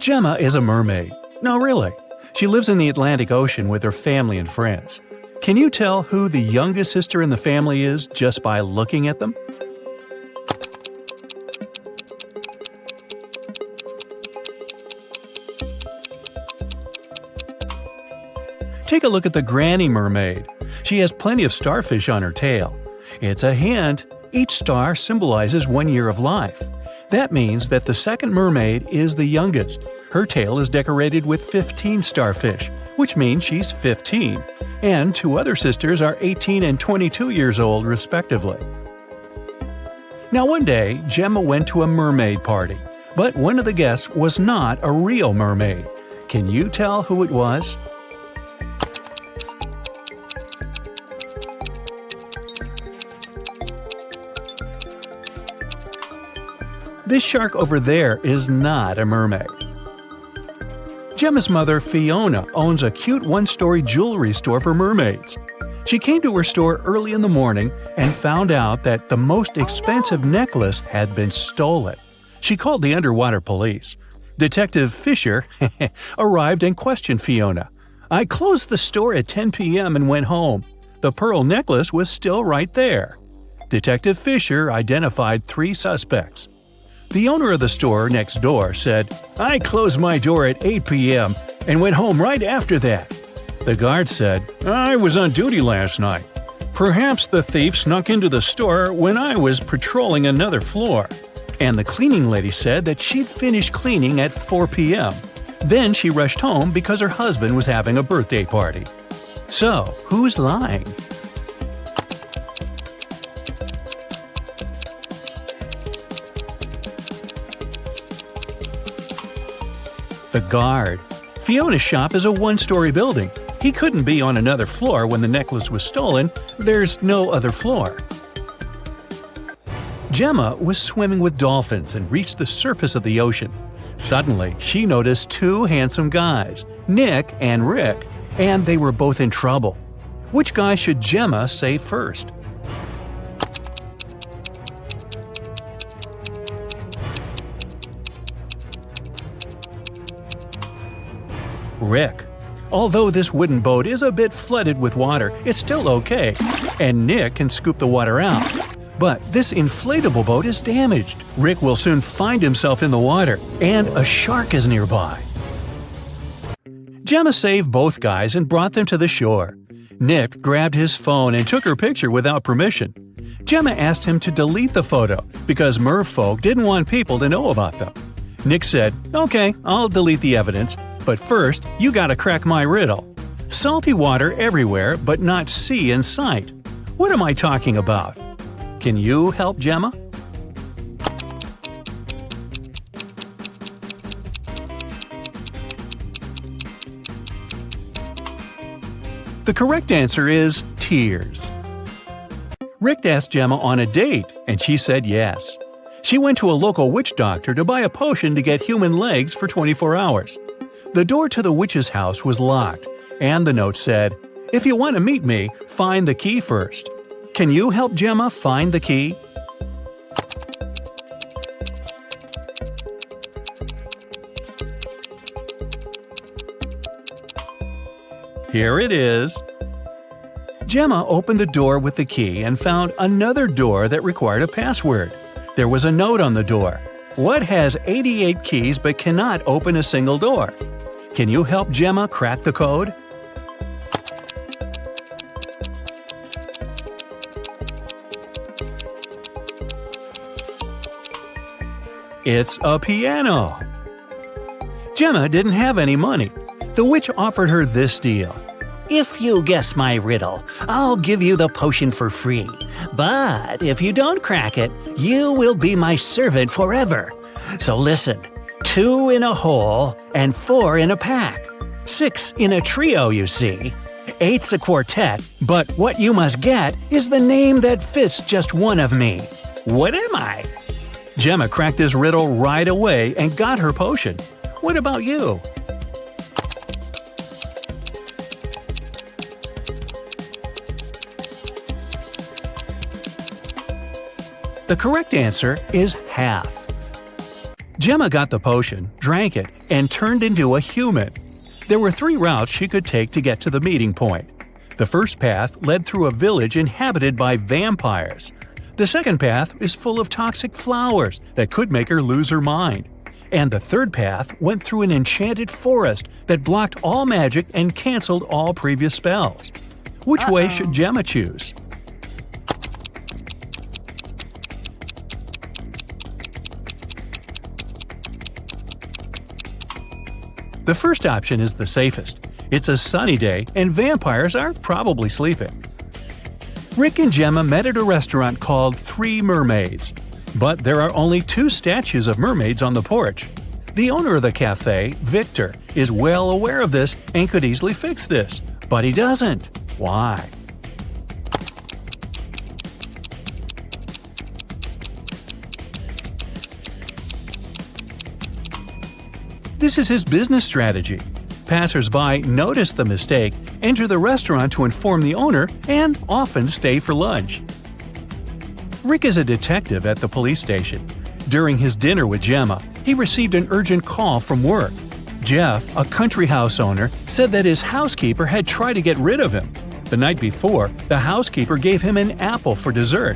Gemma is a mermaid. No, really. She lives in the Atlantic Ocean with her family and friends. Can you tell who the youngest sister in the family is just by looking at them? Take a look at the granny mermaid. She has plenty of starfish on her tail. It's a hint. Each star symbolizes 1 year of life. That means that the second mermaid is the youngest. Her tail is decorated with 15 starfish, which means she's 15. And 2 other sisters are 18 and 22 years old, respectively. Now one day, Gemma went to a mermaid party, but one of the guests was not a real mermaid. Can you tell who it was? This shark over there is not a mermaid. Gemma's mother, Fiona, owns a cute one-story jewelry store for mermaids. She came to her store early in the morning and found out that the most expensive necklace had been stolen. She called the underwater police. Detective Fisher arrived and questioned Fiona. "I closed the store at 10 p.m. and went home. The pearl necklace was still right there." Detective Fisher identified 3 suspects. The owner of the store next door said, "I closed my door at 8 p.m. and went home right after that." The guard said, "I was on duty last night. Perhaps the thief snuck into the store when I was patrolling another floor." And the cleaning lady said that she'd finished cleaning at 4 p.m. Then she rushed home because her husband was having a birthday party. So, who's lying? The guard. Fiona's shop is a one-story building. He couldn't be on another floor when the necklace was stolen. There's no other floor. Gemma was swimming with dolphins and reached the surface of the ocean. Suddenly, she noticed 2 handsome guys, Nick and Rick, and they were both in trouble. Which guy should Gemma save first? Rick. Although this wooden boat is a bit flooded with water, it's still okay, and Nick can scoop the water out. But this inflatable boat is damaged. Rick will soon find himself in the water, and a shark is nearby. Gemma saved both guys and brought them to the shore. Nick grabbed his phone and took her picture without permission. Gemma asked him to delete the photo because merfolk didn't want people to know about them. Nick said, "Okay, I'll delete the evidence. But first, you gotta crack my riddle. Salty water everywhere, but not sea in sight. What am I talking about? Can you help Gemma?" The correct answer is tears. Rick asked Gemma on a date, and she said yes. She went to a local witch doctor to buy a potion to get human legs for 24 hours. The door to the witch's house was locked, and the note said, "If you want to meet me, find the key first." Can you help Gemma find the key? Here it is. Gemma opened the door with the key and found another door that required a password. There was a note on the door. What has 88 keys but cannot open a single door? Can you help Gemma crack the code? It's a piano. Gemma didn't have any money. The witch offered her this deal. If you guess my riddle, I'll give you the potion for free. But if you don't crack it, you will be my servant forever. So listen, 2 in a hole and 4 in a pack. 6 in a trio, you see. 8's a quartet, but what you must get is the name that fits just one of me. What am I? Gemma cracked this riddle right away and got her potion. What about you? The correct answer is half. Gemma got the potion, drank it, and turned into a human. There were 3 routes she could take to get to the meeting point. The first path led through a village inhabited by vampires. The second path is full of toxic flowers that could make her lose her mind. And the third path went through an enchanted forest that blocked all magic and canceled all previous spells. Which way should Gemma choose? The first option is the safest. It's a sunny day and vampires are probably sleeping. Rick and Gemma met at a restaurant called Three Mermaids. But there are only 2 statues of mermaids on the porch. The owner of the cafe, Victor, is well aware of this and could easily fix this. But he doesn't. Why? This is his business strategy. Passers-by notice the mistake, enter the restaurant to inform the owner, and often stay for lunch. Rick is a detective at the police station. During his dinner with Gemma, he received an urgent call from work. Jeff, a country house owner, said that his housekeeper had tried to get rid of him. The night before, the housekeeper gave him an apple for dessert.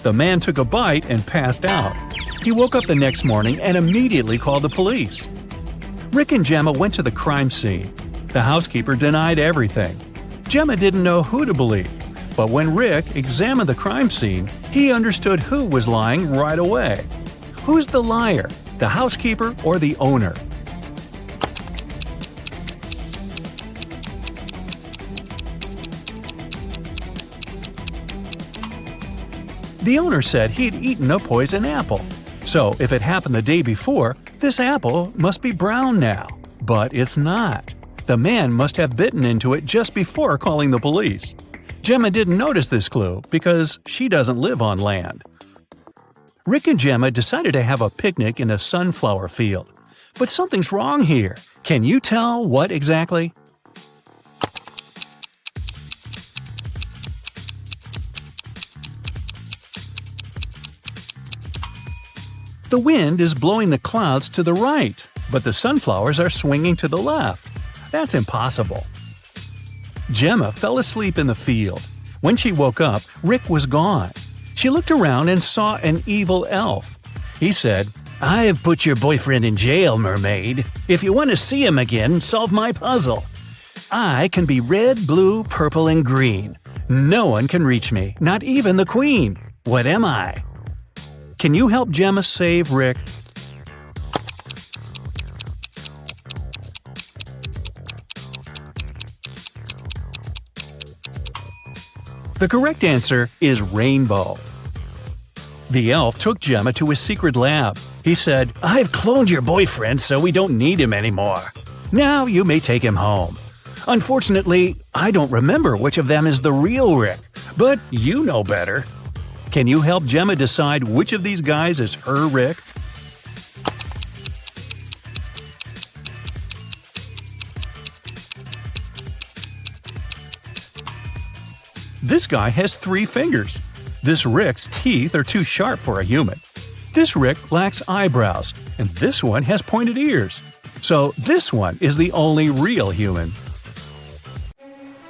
The man took a bite and passed out. He woke up the next morning and immediately called the police. Rick and Gemma went to the crime scene. The housekeeper denied everything. Gemma didn't know who to believe. But when Rick examined the crime scene, he understood who was lying right away. Who's the liar, the housekeeper or the owner? The owner said he'd eaten a poison apple. So if it happened the day before, this apple must be brown now. But it's not. The man must have bitten into it just before calling the police. Gemma didn't notice this clue because she doesn't live on land. Rick and Gemma decided to have a picnic in a sunflower field. But something's wrong here. Can you tell what exactly? The wind is blowing the clouds to the right, but the sunflowers are swinging to the left. That's impossible. Gemma fell asleep in the field. When she woke up, Rick was gone. She looked around and saw an evil elf. He said, "I've put your boyfriend in jail, mermaid. If you want to see him again, solve my puzzle. I can be red, blue, purple, and green. No one can reach me, not even the queen. What am I?" Can you help Gemma save Rick? The correct answer is rainbow. The elf took Gemma to his secret lab. He said, "I've cloned your boyfriend so we don't need him anymore. Now you may take him home. Unfortunately, I don't remember which of them is the real Rick, but you know better." Can you help Gemma decide which of these guys is her Rick? This guy has 3 fingers. This Rick's teeth are too sharp for a human. This Rick lacks eyebrows, and this one has pointed ears. So this one is the only real human.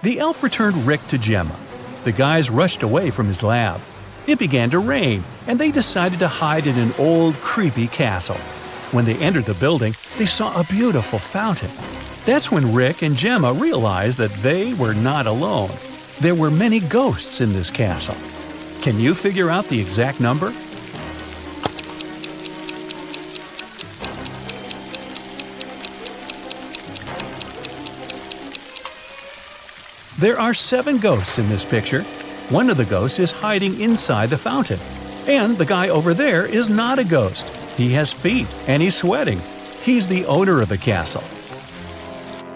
The elf returned Rick to Gemma. The guys rushed away from his lab. It began to rain, and they decided to hide in an old, creepy castle. When they entered the building, they saw a beautiful fountain. That's when Rick and Gemma realized that they were not alone. There were many ghosts in this castle. Can you figure out the exact number? There are 7 ghosts in this picture. One of the ghosts is hiding inside the fountain. And the guy over there is not a ghost. He has feet, and he's sweating. He's the owner of the castle.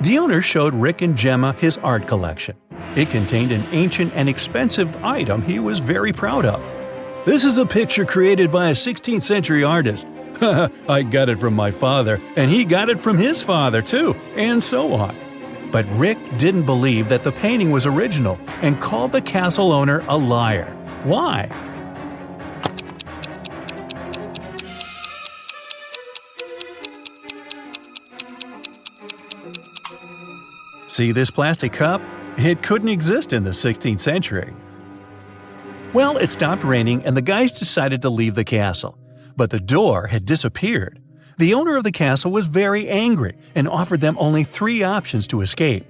The owner showed Rick and Gemma his art collection. It contained an ancient and expensive item he was very proud of. "This is a picture created by a 16th century artist. I got it from my father, and he got it from his father too, and so on." But Rick didn't believe that the painting was original and called the castle owner a liar. Why? See this plastic cup? It couldn't exist in the 16th century. Well, it stopped raining and the guys decided to leave the castle. But the door had disappeared. The owner of the castle was very angry and offered them only 3 options to escape.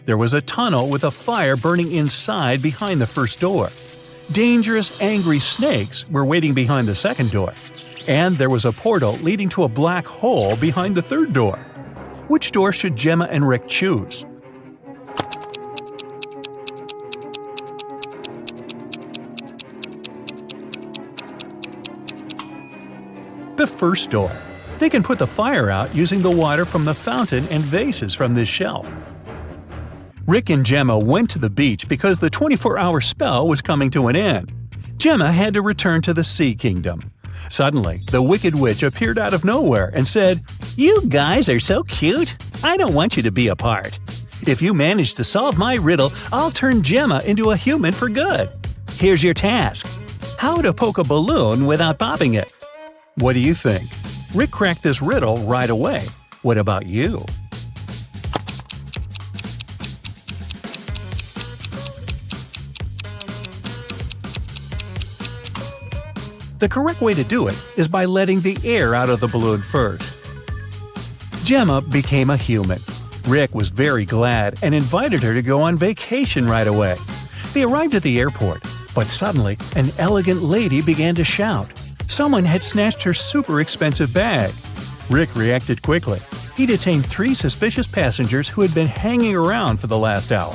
There was a tunnel with a fire burning inside behind the first door. Dangerous, angry snakes were waiting behind the second door. And there was a portal leading to a black hole behind the third door. Which door should Gemma and Rick choose? The first door. They can put the fire out using the water from the fountain and vases from this shelf. Rick and Gemma went to the beach because the 24-hour spell was coming to an end. Gemma had to return to the Sea Kingdom. Suddenly, the Wicked Witch appeared out of nowhere and said, "You guys are so cute. I don't want you to be apart. If you manage to solve my riddle, I'll turn Gemma into a human for good. Here's your task. How to poke a balloon without popping it." What do you think? Rick cracked this riddle right away. What about you? The correct way to do it is by letting the air out of the balloon first. Gemma became a human. Rick was very glad and invited her to go on vacation right away. They arrived at the airport, but suddenly an elegant lady began to shout. Someone had snatched her super expensive bag. Rick reacted quickly. He detained 3 suspicious passengers who had been hanging around for the last hour.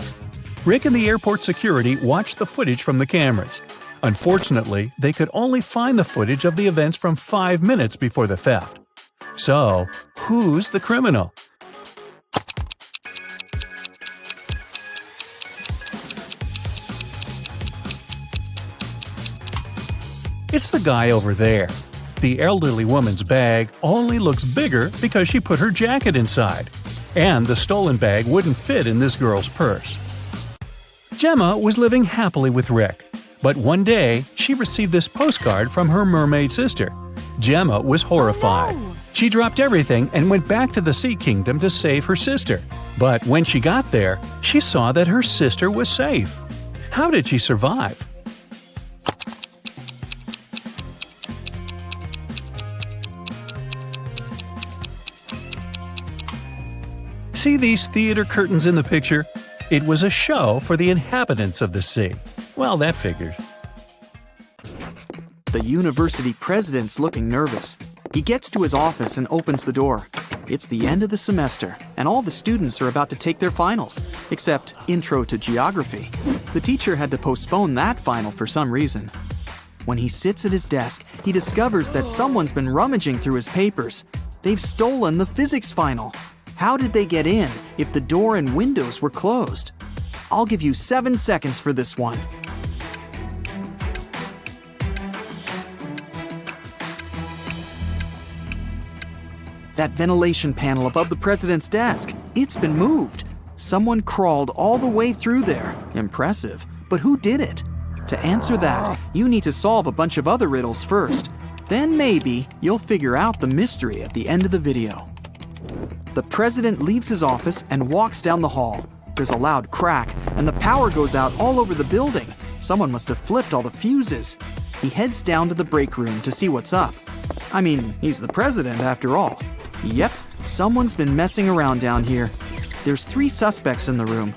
Rick and the airport security watched the footage from the cameras. Unfortunately, they could only find the footage of the events from 5 minutes before the theft. So, who's the criminal? It's the guy over there. The elderly woman's bag only looks bigger because she put her jacket inside. And the stolen bag wouldn't fit in this girl's purse. Gemma was living happily with Rick. But one day, she received this postcard from her mermaid sister. Gemma was horrified. Oh, no. She dropped everything and went back to the Sea Kingdom to save her sister. But when she got there, she saw that her sister was safe. How did she survive? See these theater curtains in the picture? It was a show for the inhabitants of the sea. Well, that figures. The university president's looking nervous. He gets to his office and opens the door. It's the end of the semester, and all the students are about to take their finals, except Intro to Geography. The teacher had to postpone that final for some reason. When he sits at his desk, he discovers that someone's been rummaging through his papers. They've stolen the physics final. How did they get in if the door and windows were closed? I'll give you 7 seconds for this one. That ventilation panel above the president's desk, it's been moved. Someone crawled all the way through there. Impressive. But who did it? To answer that, you need to solve a bunch of other riddles first. Then maybe you'll figure out the mystery at the end of the video. The president leaves his office and walks down the hall. There's a loud crack, and the power goes out all over the building. Someone must have flipped all the fuses. He heads down to the break room to see what's up. I mean, he's the president after all. Yep, someone's been messing around down here. There's 3 suspects in the room.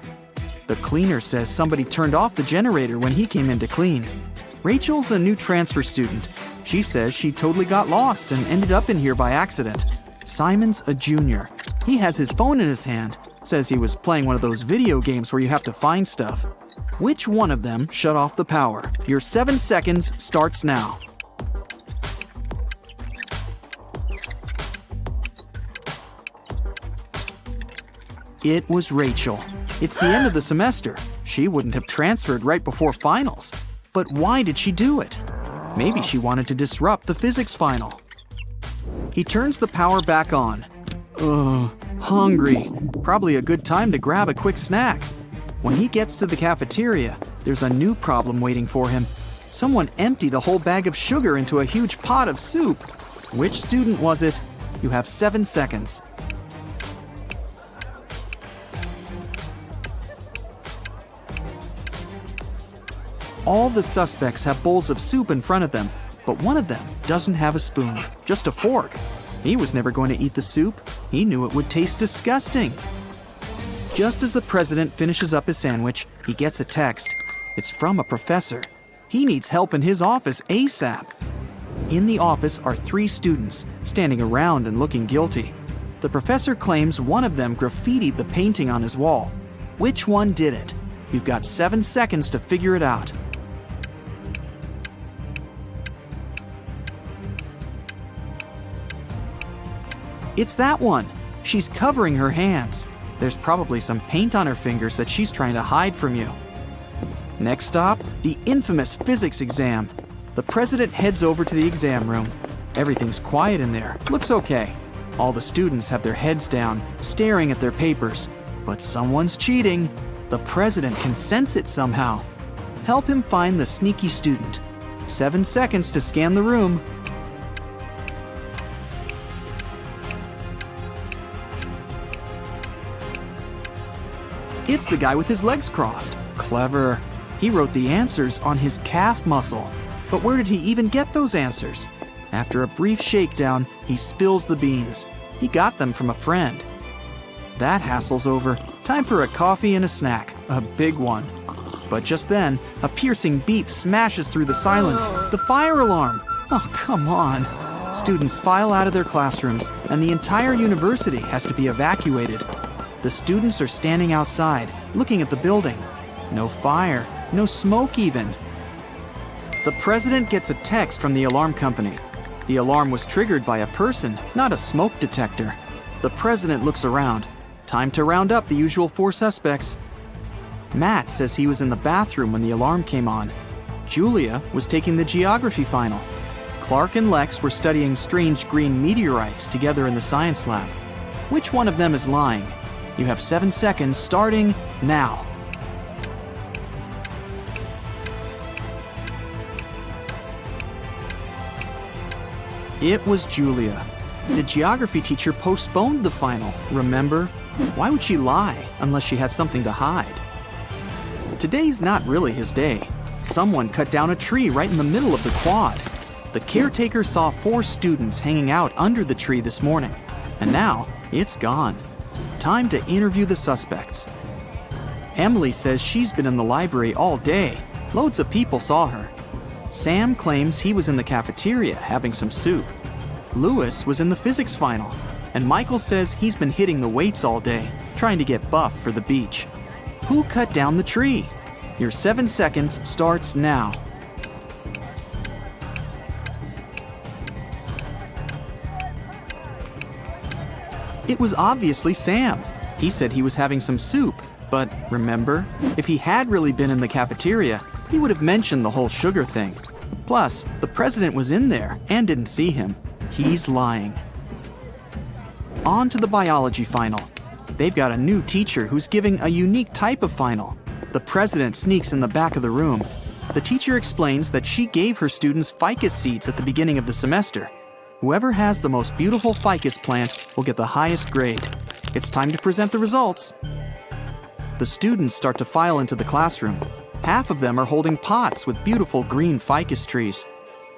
The cleaner says somebody turned off the generator when he came in to clean. Rachel's a new transfer student. She says she totally got lost and ended up in here by accident. Simon's a junior. He has his phone in his hand. Says he was playing one of those video games where you have to find stuff. Which one of them shut off the power? Your 7 seconds starts now. It was Rachel. It's the end of the semester. She wouldn't have transferred right before finals. But why did she do it? Maybe she wanted to disrupt the physics final. He turns the power back on. Ugh, hungry. Probably a good time to grab a quick snack. When he gets to the cafeteria, there's a new problem waiting for him. Someone emptied a whole bag of sugar into a huge pot of soup. Which student was it? You have 7 seconds. All the suspects have bowls of soup in front of them, but one of them doesn't have a spoon, just a fork. He was never going to eat the soup. He knew it would taste disgusting. Just as the president finishes up his sandwich, he gets a text. It's from a professor. He needs help in his office ASAP. In the office are 3 students, standing around and looking guilty. The professor claims one of them graffitied the painting on his wall. Which one did it? You've got 7 seconds to figure it out. It's that one. She's covering her hands. There's probably some paint on her fingers that she's trying to hide from you. Next stop, the infamous physics exam. The president heads over to the exam room. Everything's quiet in there. Looks okay. All the students have their heads down, staring at their papers. But someone's cheating. The president can sense it somehow. Help him find the sneaky student. 7 seconds to scan the room. It's the guy with his legs crossed. Clever. He wrote the answers on his calf muscle. But where did he even get those answers? After a brief shakedown, he spills the beans. He got them from a friend. That hassle's over. Time for a coffee and a snack. A big one. But just then, a piercing beep smashes through the silence. The fire alarm! Oh, come on. Students file out of their classrooms, and the entire university has to be evacuated. The students are standing outside, looking at the building. No fire, no smoke even. The president gets a text from the alarm company. The alarm was triggered by a person, not a smoke detector. The president looks around. Time to round up the usual 4 suspects. Matt says he was in the bathroom when the alarm came on. Julia was taking the geography final. Clark and Lex were studying strange green meteorites together in the science lab. Which one of them is lying? You have 7 seconds starting now. It was Julia. The geography teacher postponed the final, remember? Why would she lie unless she had something to hide? Today's not really his day. Someone cut down a tree right in the middle of the quad. The caretaker saw 4 students hanging out under the tree this morning, and now it's gone. Time to interview the suspects. Emily says she's been in the library all day. Loads of people saw her. Sam claims he was in the cafeteria having some soup. Lewis was in the physics final. And Michael says he's been hitting the weights all day, trying to get buff for the beach. Who cut down the tree? Your 7 seconds starts now. It was obviously Sam. He said he was having some soup, but remember, if he had really been in the cafeteria, he would have mentioned the whole sugar thing. Plus, the president was in there and didn't see him. He's lying. On to the biology final. They've got a new teacher who's giving a unique type of final. The president sneaks in the back of the room. The teacher explains that she gave her students ficus seeds at the beginning of the semester. Whoever has the most beautiful ficus plant will get the highest grade. It's time to present the results. The students start to file into the classroom. Half of them are holding pots with beautiful green ficus trees.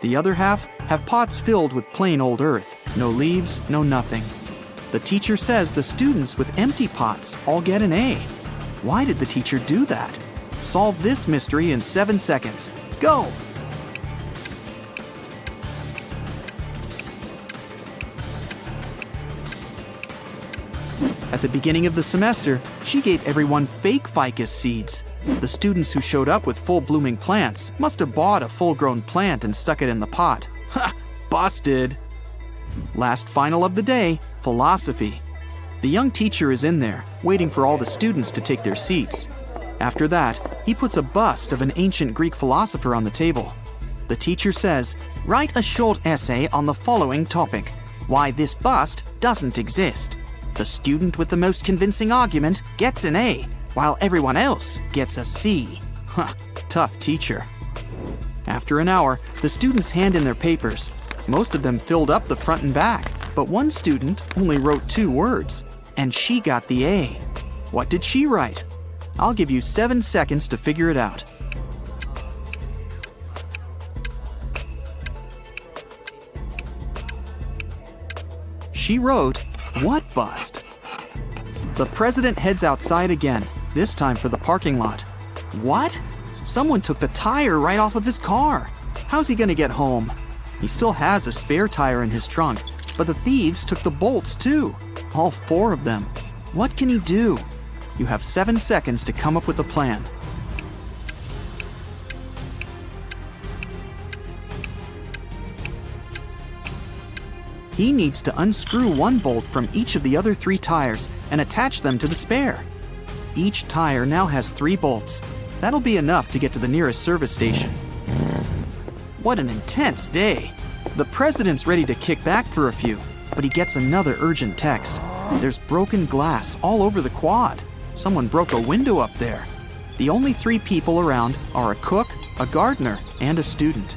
The other half have pots filled with plain old earth. No leaves, no nothing. The teacher says the students with empty pots all get an A. Why did the teacher do that? Solve this mystery in 7 seconds. Go! At the beginning of the semester, she gave everyone fake ficus seeds. The students who showed up with full-blooming plants must have bought a full-grown plant and stuck it in the pot. Ha! Busted! Last final of the day, philosophy. The young teacher is in there, waiting for all the students to take their seats. After that, he puts a bust of an ancient Greek philosopher on the table. The teacher says, "Write a short essay on the following topic: why this bust doesn't exist." The student with the most convincing argument gets an A, while everyone else gets a C. Huh, tough teacher. After an hour, the students hand in their papers. Most of them filled up the front and back, but one student only wrote 2 words, and she got the A. What did she write? I'll give you 7 seconds to figure it out. she wrote, "What bust?" The president heads outside again, this time for the parking lot. What? Someone took the tire right off of his car. How's he gonna get home? He still has a spare tire in his trunk, but the thieves took the bolts too. All 4 of them. What can he do? You have 7 seconds to come up with a plan. He needs to unscrew 1 bolt from each of the other 3 tires and attach them to the spare. Each tire now has 3 bolts. That'll be enough to get to the nearest service station. What an intense day. The president's ready to kick back for a few, but he gets another urgent text. There's broken glass all over the quad. Someone broke a window up there. The only 3 people around are a cook, a gardener, and a student.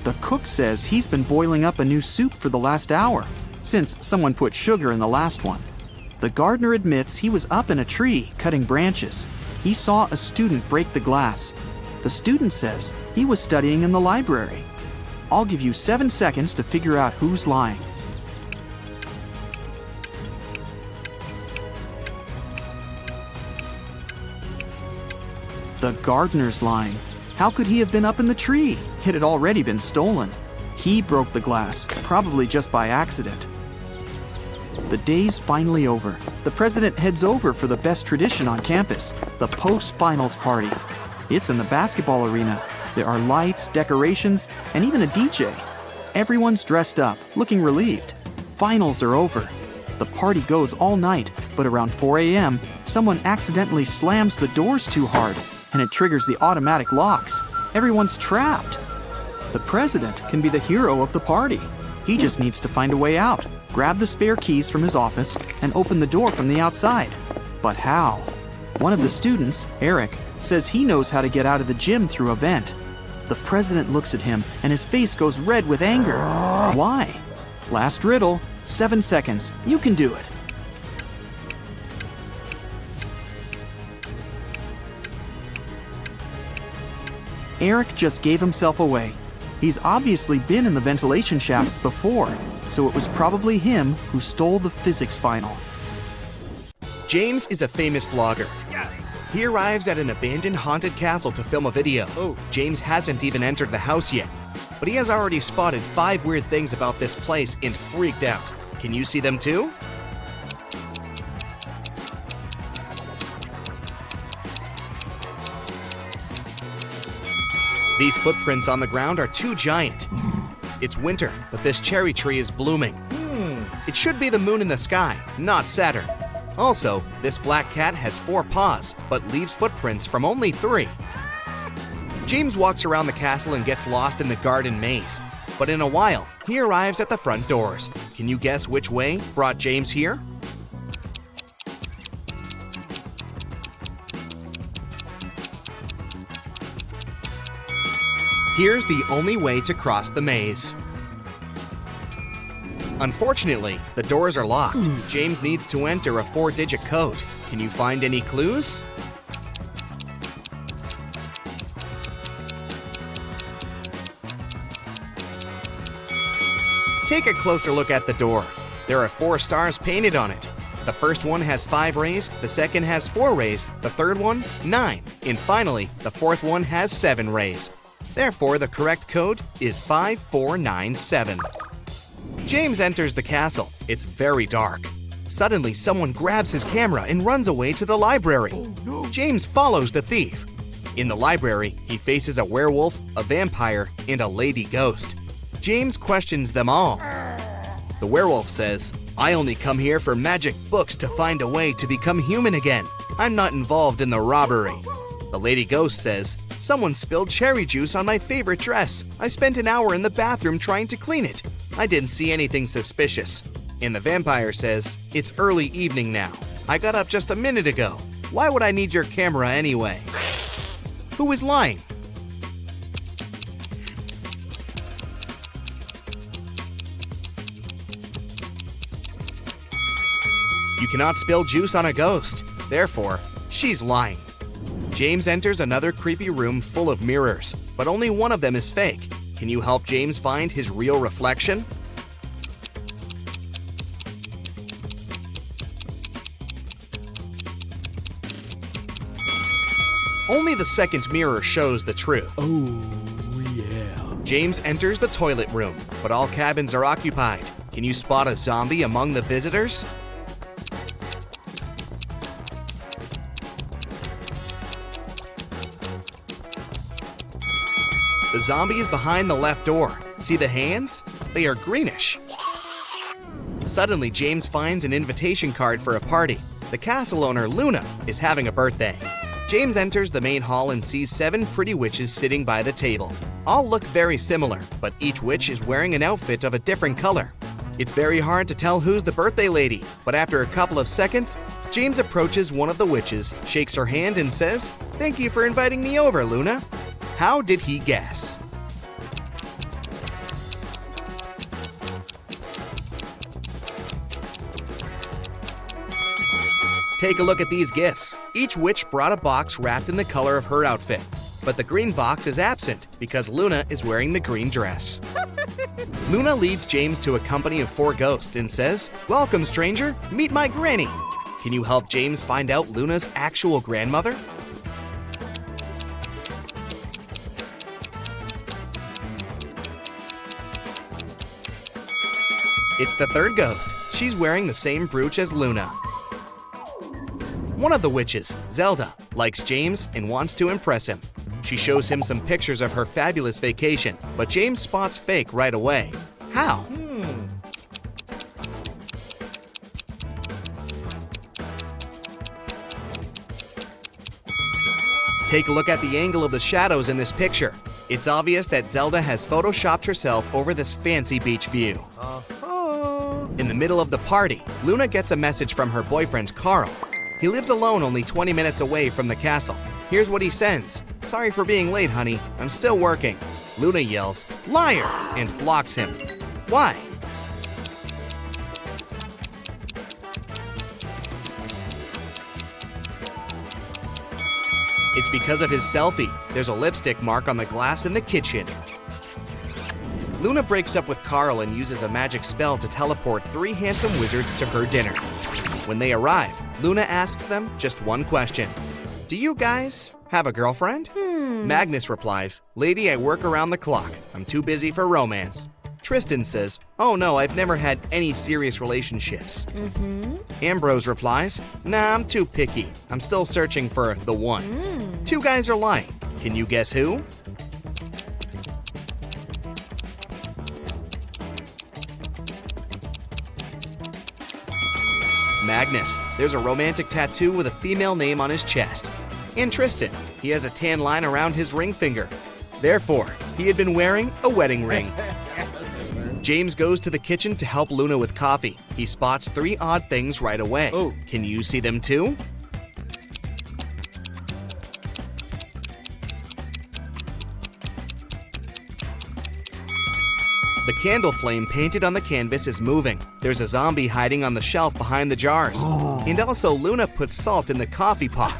The cook says he's been boiling up a new soup for the last hour, since someone put sugar in the last one. The gardener admits he was up in a tree cutting branches. He saw a student break the glass. The student says he was studying in the library. I'll give you 7 seconds to figure out who's lying. The gardener's lying. How could he have been up in the tree? It had already been stolen. He broke the glass, probably just by accident. The day's finally over. The president heads over for the best tradition on campus, the post-finals party. It's in the basketball arena. There are lights, decorations, and even a DJ. Everyone's dressed up, looking relieved. Finals are over. The party goes all night, but around 4 a.m., someone accidentally slams the doors too hard, and it triggers the automatic locks. Everyone's trapped. The president can be the hero of the party. He just needs to find a way out, grab the spare keys from his office, and open the door from the outside. But how? One of the students, Eric, says he knows how to get out of the gym through a vent. The president looks at him, and his face goes red with anger. Why? Last riddle, 7 seconds. You can do it. Eric just gave himself away. He's obviously been in the ventilation shafts before, so it was probably him who stole the physics final. James is a famous blogger. He arrives at an abandoned haunted castle to film a video. James hasn't even entered the house yet, but he has already spotted 5 weird things about this place and freaked out. Can you see them too? These footprints on the ground are too giant. It's winter, but this cherry tree is blooming. It should be the moon in the sky, not Saturn. Also, this black cat has 4 paws, but leaves footprints from only 3. James walks around the castle and gets lost in the garden maze. But in a while, he arrives at the front doors. Can you guess which way brought James here? Here's the only way to cross the maze. Unfortunately, the doors are locked. James needs to enter a 4-digit code. Can you find any clues? Take a closer look at the door. There are 4 stars painted on it. The first one has 5 rays, the second has 4 rays, the third one, 9, and finally, the fourth one has 7 rays. Therefore, the correct code is 5497. James enters the castle. It's very dark. Suddenly, someone grabs his camera and runs away to the library. James follows the thief. In the library, he faces a werewolf, a vampire, and a lady ghost. James questions them all. The werewolf says, "I only come here for magic books to find a way to become human again. I'm not involved in the robbery." The lady ghost says, "Someone spilled cherry juice on my favorite dress. I spent an hour in the bathroom trying to clean it. I didn't see anything suspicious." And the vampire says, "It's early evening now. I got up just a minute ago. Why would I need your camera anyway?" Who is lying? You cannot spill juice on a ghost. Therefore, she's lying. James enters another creepy room full of mirrors, but only one of them is fake. Can you help James find his real reflection? Only the second mirror shows the truth. James enters the toilet room, but all cabins are occupied. Can you spot a zombie among the visitors? The zombie is behind the left door. See the hands? They are greenish. Suddenly, James finds an invitation card for a party. The castle owner, Luna, is having a birthday. James enters the main hall and sees 7 pretty witches sitting by the table. All look very similar, but each witch is wearing an outfit of a different color. It's very hard to tell who's the birthday lady, but after a couple of seconds, James approaches one of the witches, shakes her hand, and says, "Thank you for inviting me over, Luna." How did he guess? Take a look at these gifts. Each witch brought a box wrapped in the color of her outfit, but the green box is absent because Luna is wearing the green dress. Luna leads James to a company of 4 ghosts and says, "Welcome, stranger. Meet my granny." Can you help James find out Luna's actual grandmother? It's the 3rd ghost. She's wearing the same brooch as Luna. One of the witches, Zelda, likes James and wants to impress him. She shows him some pictures of her fabulous vacation, but James spots fake right away. How? Take a look at the angle of the shadows in this picture. It's obvious that Zelda has photoshopped herself over this fancy beach view. In the middle of the party, Luna gets a message from her boyfriend, Carl. He lives alone only 20 minutes away from the castle. Here's what he sends. "Sorry for being late, honey. I'm still working." Luna yells, "Liar!" and blocks him. Why? It's because of his selfie. There's a lipstick mark on the glass in the kitchen. Luna breaks up with Carl and uses a magic spell to teleport 3 handsome wizards to her dinner. When they arrive, Luna asks them just one question. "Do you guys have a girlfriend?" Magnus replies, "Lady, I work around the clock. I'm too busy for romance." Tristan says, "Oh no, I've never had any serious relationships." Ambrose replies, "Nah, I'm too picky. I'm still searching for the one." 2 guys are lying. Can you guess who? Magnus. There's a romantic tattoo with a female name on his chest. And Tristan. He has a tan line around his ring finger. Therefore, he had been wearing a wedding ring. James goes to the kitchen to help Luna with coffee. He spots 3 odd things right away. Can you see them too? The candle flame painted on the canvas is moving. There's a zombie hiding on the shelf behind the jars. And also Luna puts salt in the coffee pot.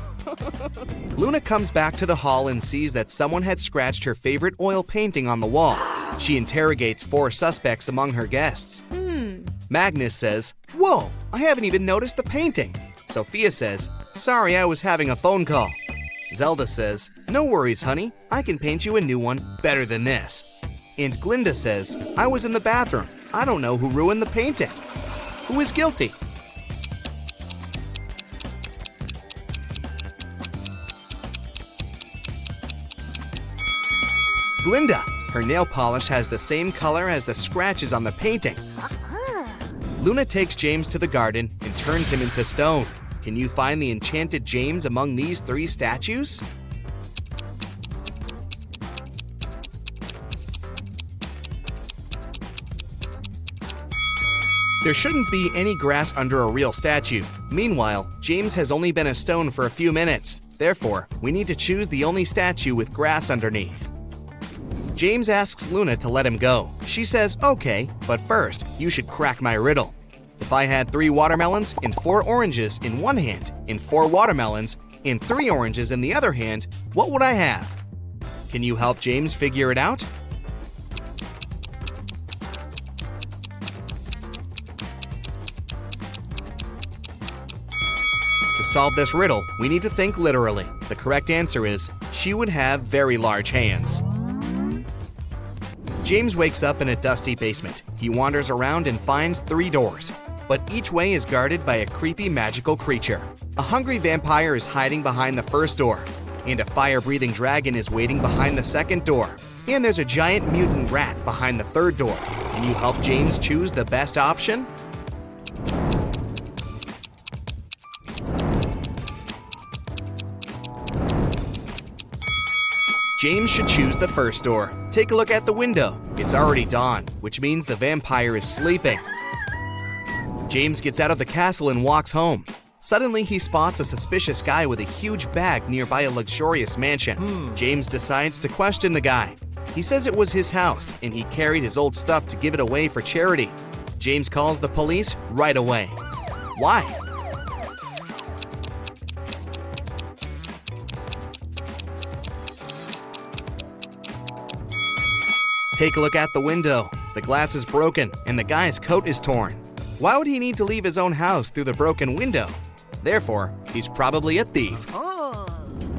Luna comes back to the hall and sees that someone had scratched her favorite oil painting on the wall. She interrogates 4 suspects among her guests. Magnus says, "Whoa, I haven't even noticed the painting." Sophia says, "Sorry, I was having a phone call." Zelda says, "No worries, honey. I can paint you a new one better than this." And Glinda says, "I was in the bathroom. I don't know who ruined the painting. Who is guilty?" Glinda. Her nail polish has the same color as the scratches on the painting. Luna takes James to the garden and turns him into stone. Can you find the enchanted James among these 3 statues? There shouldn't be any grass under a real statue. Meanwhile, James has only been a stone for a few minutes. Therefore, we need to choose the only statue with grass underneath. James asks Luna to let him go. She says, "Okay, but first, you should crack my riddle. If I had 3 watermelons and 4 oranges in one hand, and 4 watermelons and 3 oranges in the other hand, what would I have?" Can you help James figure it out? To solve this riddle, we need to think literally. The correct answer is, she would have very large hands. James wakes up in a dusty basement. He wanders around and finds 3 doors, but each way is guarded by a creepy magical creature. A hungry vampire is hiding behind the first door, and a fire-breathing dragon is waiting behind the second door. And there's a giant mutant rat behind the third door. Can you help James choose the best option? James should choose the first door. Take a look at the window. It's already dawn, which means the vampire is sleeping. James gets out of the castle and walks home. Suddenly, he spots a suspicious guy with a huge bag nearby a luxurious mansion. James decides to question the guy. He says it was his house, and he carried his old stuff to give it away for charity. James calls the police right away. Why? Take a look at the window. The glass is broken, and the guy's coat is torn. Why would he need to leave his own house through the broken window? Therefore, he's probably a thief.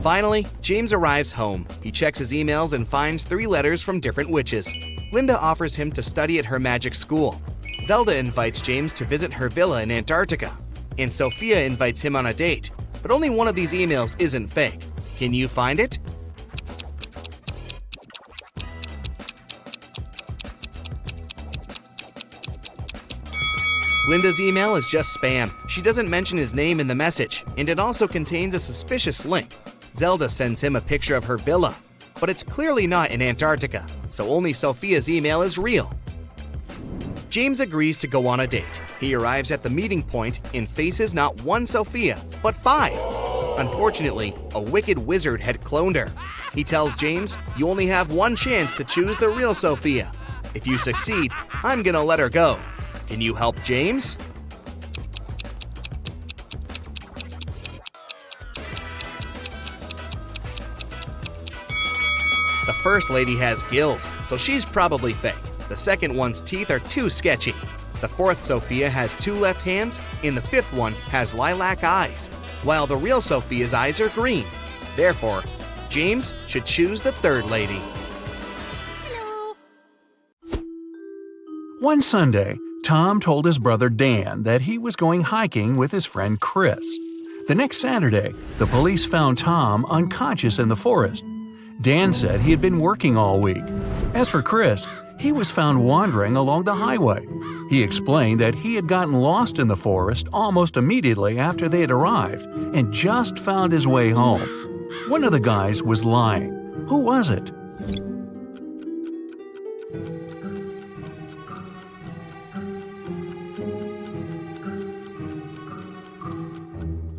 Finally, James arrives home. He checks his emails and finds 3 letters from different witches. Linda offers him to study at her magic school. Zelda invites James to visit her villa in Antarctica. And Sophia invites him on a date. But only one of these emails isn't fake. Can you find it? Linda's email is just spam. She doesn't mention his name in the message, and it also contains a suspicious link. Zelda sends him a picture of her villa, but it's clearly not in Antarctica, so only Sophia's email is real. James agrees to go on a date. He arrives at the meeting point and faces not 1 Sophia, but 5. Unfortunately, a wicked wizard had cloned her. He tells James, "You only have 1 chance to choose the real Sophia. If you succeed, I'm gonna let her go. Can you help James?" The first lady has gills, so she's probably fake. The second one's teeth are too sketchy. The fourth Sophia has 2 left hands, and the 5th one has lilac eyes, while the real Sophia's eyes are green. Therefore, James should choose the third lady. One Sunday, Tom told his brother Dan that he was going hiking with his friend Chris. The next Saturday, the police found Tom unconscious in the forest. Dan said he had been working all week. As for Chris, he was found wandering along the highway. He explained that he had gotten lost in the forest almost immediately after they had arrived and just found his way home. One of the guys was lying. Who was it?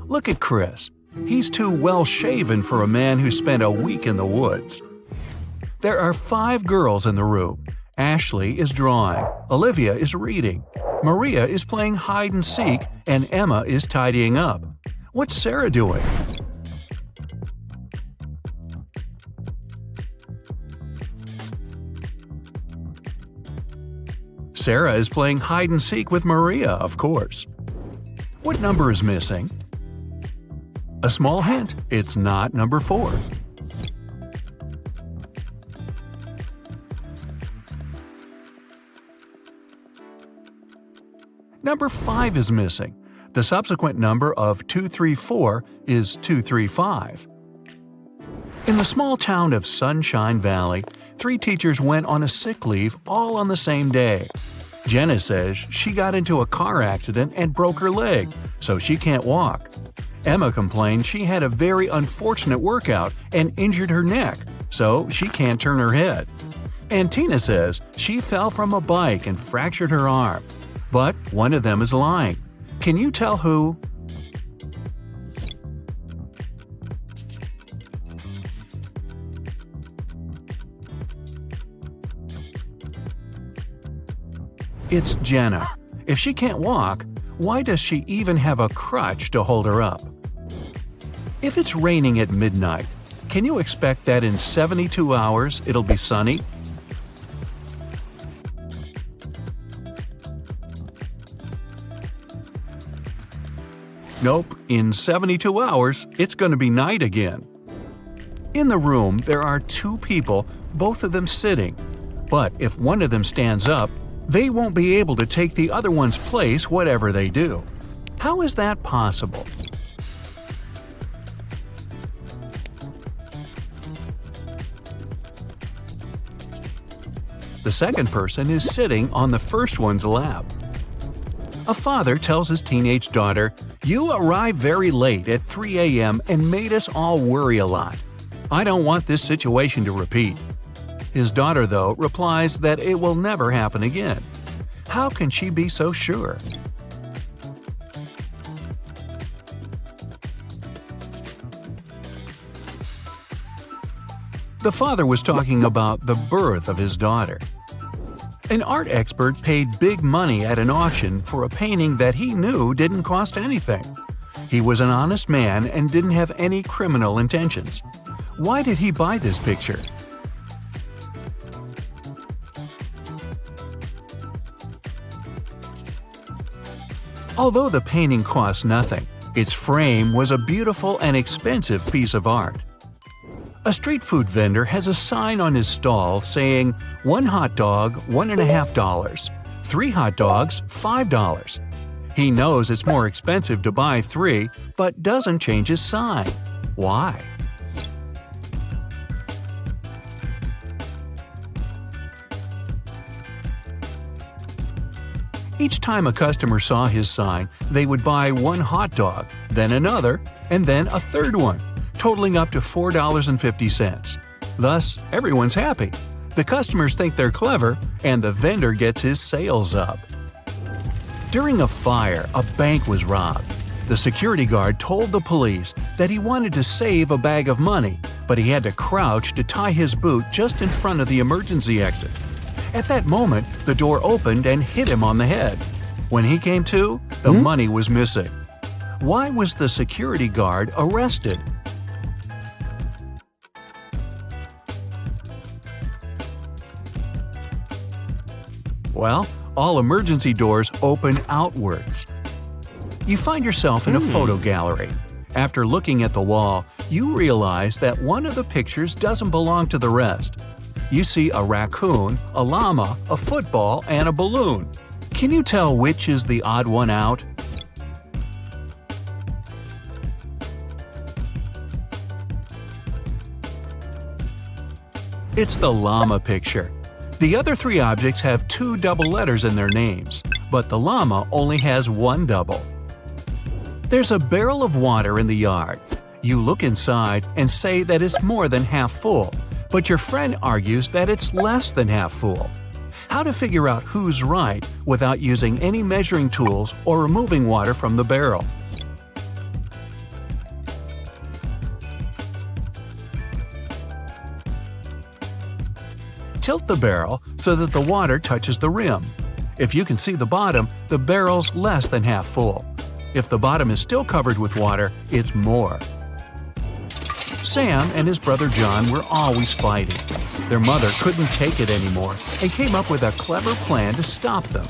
Look at Chris. He's too well-shaven for a man who spent a week in the woods. There are 5 girls in the room. Ashley is drawing, Olivia is reading, Maria is playing hide-and-seek, and Emma is tidying up. What's Sarah doing? Sarah is playing hide-and-seek with Maria, of course. What number is missing? A small hint, it's not number 4. Number 5 is missing. The subsequent number of 234 is 235. In the small town of Sunshine Valley, 3 teachers went on a sick leave all on the same day. Jenna says she got into a car accident and broke her leg, so she can't walk. Emma complained she had a very unfortunate workout and injured her neck, so she can't turn her head. And Tina says she fell from a bike and fractured her arm. But one of them is lying. Can you tell who? It's Jenna. If she can't walk, why does she even have a crutch to hold her up? If it's raining at midnight, can you expect that in 72 hours it'll be sunny? Nope, in 72 hours, it's going to be night again. In the room, there are two people, both of them sitting. But if one of them stands up, they won't be able to take the other one's place whatever they do. How is that possible? The second person is sitting on the first one's lap. A father tells his teenage daughter, "You arrived very late at 3 a.m. and made us all worry a lot. I don't want this situation to repeat." His daughter, though, replies that it will never happen again. How can she be so sure? The father was talking about the birth of his daughter. An art expert paid big money at an auction for a painting that he knew didn't cost anything. He was an honest man and didn't have any criminal intentions. Why did he buy this picture? Although the painting cost nothing, its frame was a beautiful and expensive piece of art. A street food vendor has a sign on his stall saying, "1 hot dog, $1.50. 3 hot dogs, $5. He knows it's more expensive to buy 3, but doesn't change his sign. Why? Each time a customer saw his sign, they would buy 1 hot dog, then another, and then a third one, totaling up to $4.50. Thus, everyone's happy. The customers think they're clever, and the vendor gets his sales up. During a fire, a bank was robbed. The security guard told the police that he wanted to save a bag of money, but he had to crouch to tie his boot just in front of the emergency exit. At that moment, the door opened and hit him on the head. When he came to, the money was missing. Why was the security guard arrested? Well, all emergency doors open outwards. You find yourself in a photo gallery. After looking at the wall, you realize that one of the pictures doesn't belong to the rest. You see a raccoon, a llama, a football, and a balloon. Can you tell which is the odd one out? It's the llama picture. The other 3 objects have 2 double letters in their names, but the llama only has 1 double. There's a barrel of water in the yard. You look inside and say that it's more than half full, but your friend argues that it's less than half full. How to figure out who's right without using any measuring tools or removing water from the barrel? Tilt the barrel so that the water touches the rim. If you can see the bottom, the barrel's less than half full. If the bottom is still covered with water, it's more. Sam and his brother John were always fighting. Their mother couldn't take it anymore and came up with a clever plan to stop them.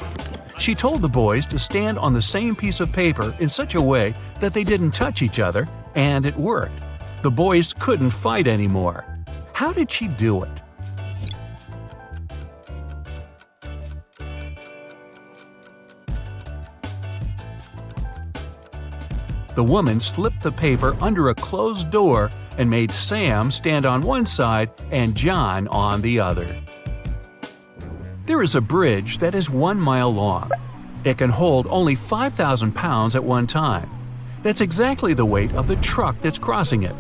She told the boys to stand on the same piece of paper in such a way that they didn't touch each other, and it worked. The boys couldn't fight anymore. How did she do it? The woman slipped the paper under a closed door and made Sam stand on one side and John on the other. There is a bridge that is 1 mile long. It can hold only 5,000 pounds at one time. That's exactly the weight of the truck that's crossing it.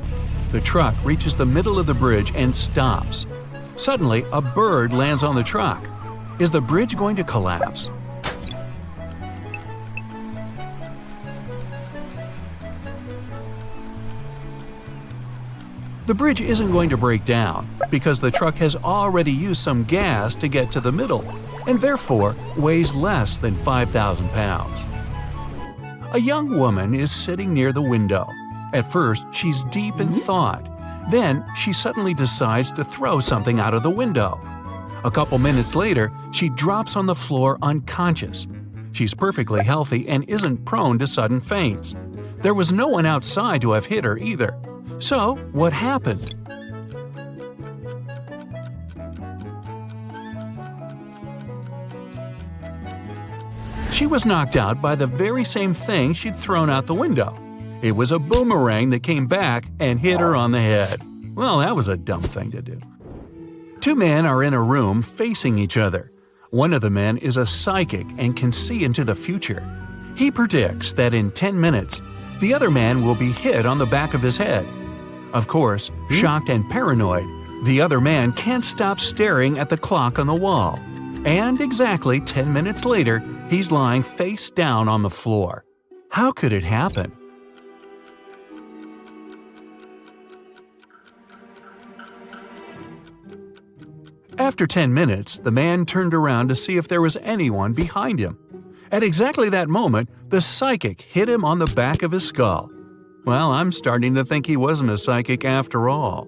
The truck reaches the middle of the bridge and stops. Suddenly, a bird lands on the truck. Is the bridge going to collapse? The bridge isn't going to break down because the truck has already used some gas to get to the middle and therefore weighs less than 5,000 pounds. A young woman is sitting near the window. At first, she's deep in thought. Then, she suddenly decides to throw something out of the window. A couple minutes later, she drops on the floor unconscious. She's perfectly healthy and isn't prone to sudden faints. There was no one outside to have hit her either. So, what happened? She was knocked out by the very same thing she'd thrown out the window. It was a boomerang that came back and hit her on the head. Well, that was a dumb thing to do. Two men are in a room facing each other. One of the men is a psychic and can see into the future. He predicts that in 10 minutes, the other man will be hit on the back of his head. Of course, shocked and paranoid, the other man can't stop staring at the clock on the wall. And exactly 10 minutes later, he's lying face down on the floor. How could it happen? After 10 minutes, the man turned around to see if there was anyone behind him. At exactly that moment, the psychic hit him on the back of his skull. Well, I'm starting to think he wasn't a psychic after all.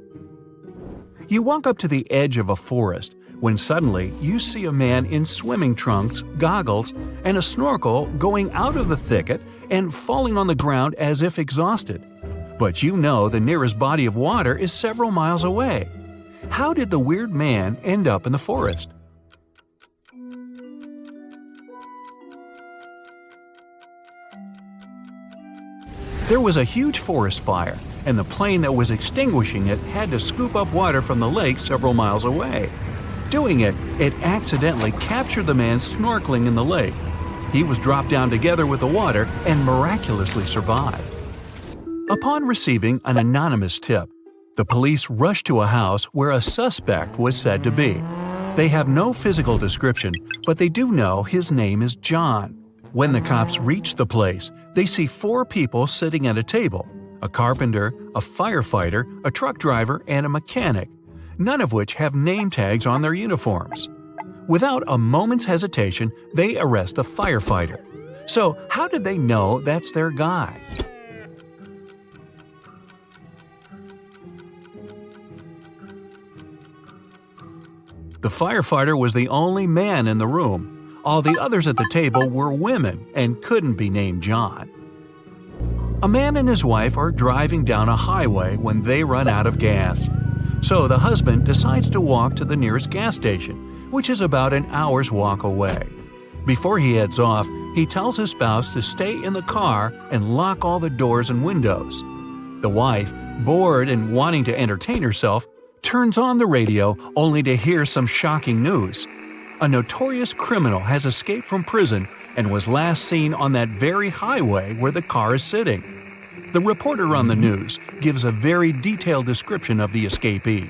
You walk up to the edge of a forest when suddenly you see a man in swimming trunks, goggles, and a snorkel going out of the thicket and falling on the ground as if exhausted. But you know the nearest body of water is several miles away. How did the weird man end up in the forest? There was a huge forest fire, and the plane that was extinguishing it had to scoop up water from the lake several miles away. Doing it, it accidentally captured the man snorkeling in the lake. He was dropped down together with the water and miraculously survived. Upon receiving an anonymous tip, the police rushed to a house where a suspect was said to be. They have no physical description, but they do know his name is John. When the cops reach the place, they see 4 people sitting at a table: a carpenter, a firefighter, a truck driver, and a mechanic, none of which have name tags on their uniforms. Without a moment's hesitation, they arrest the firefighter. So, how did they know that's their guy? The firefighter was the only man in the room. All the others at the table were women and couldn't be named John. A man and his wife are driving down a highway when they run out of gas. So the husband decides to walk to the nearest gas station, which is about an hour's walk away. Before he heads off, he tells his spouse to stay in the car and lock all the doors and windows. The wife, bored and wanting to entertain herself, turns on the radio only to hear some shocking news. A notorious criminal has escaped from prison and was last seen on that very highway where the car is sitting. The reporter on the news gives a very detailed description of the escapee.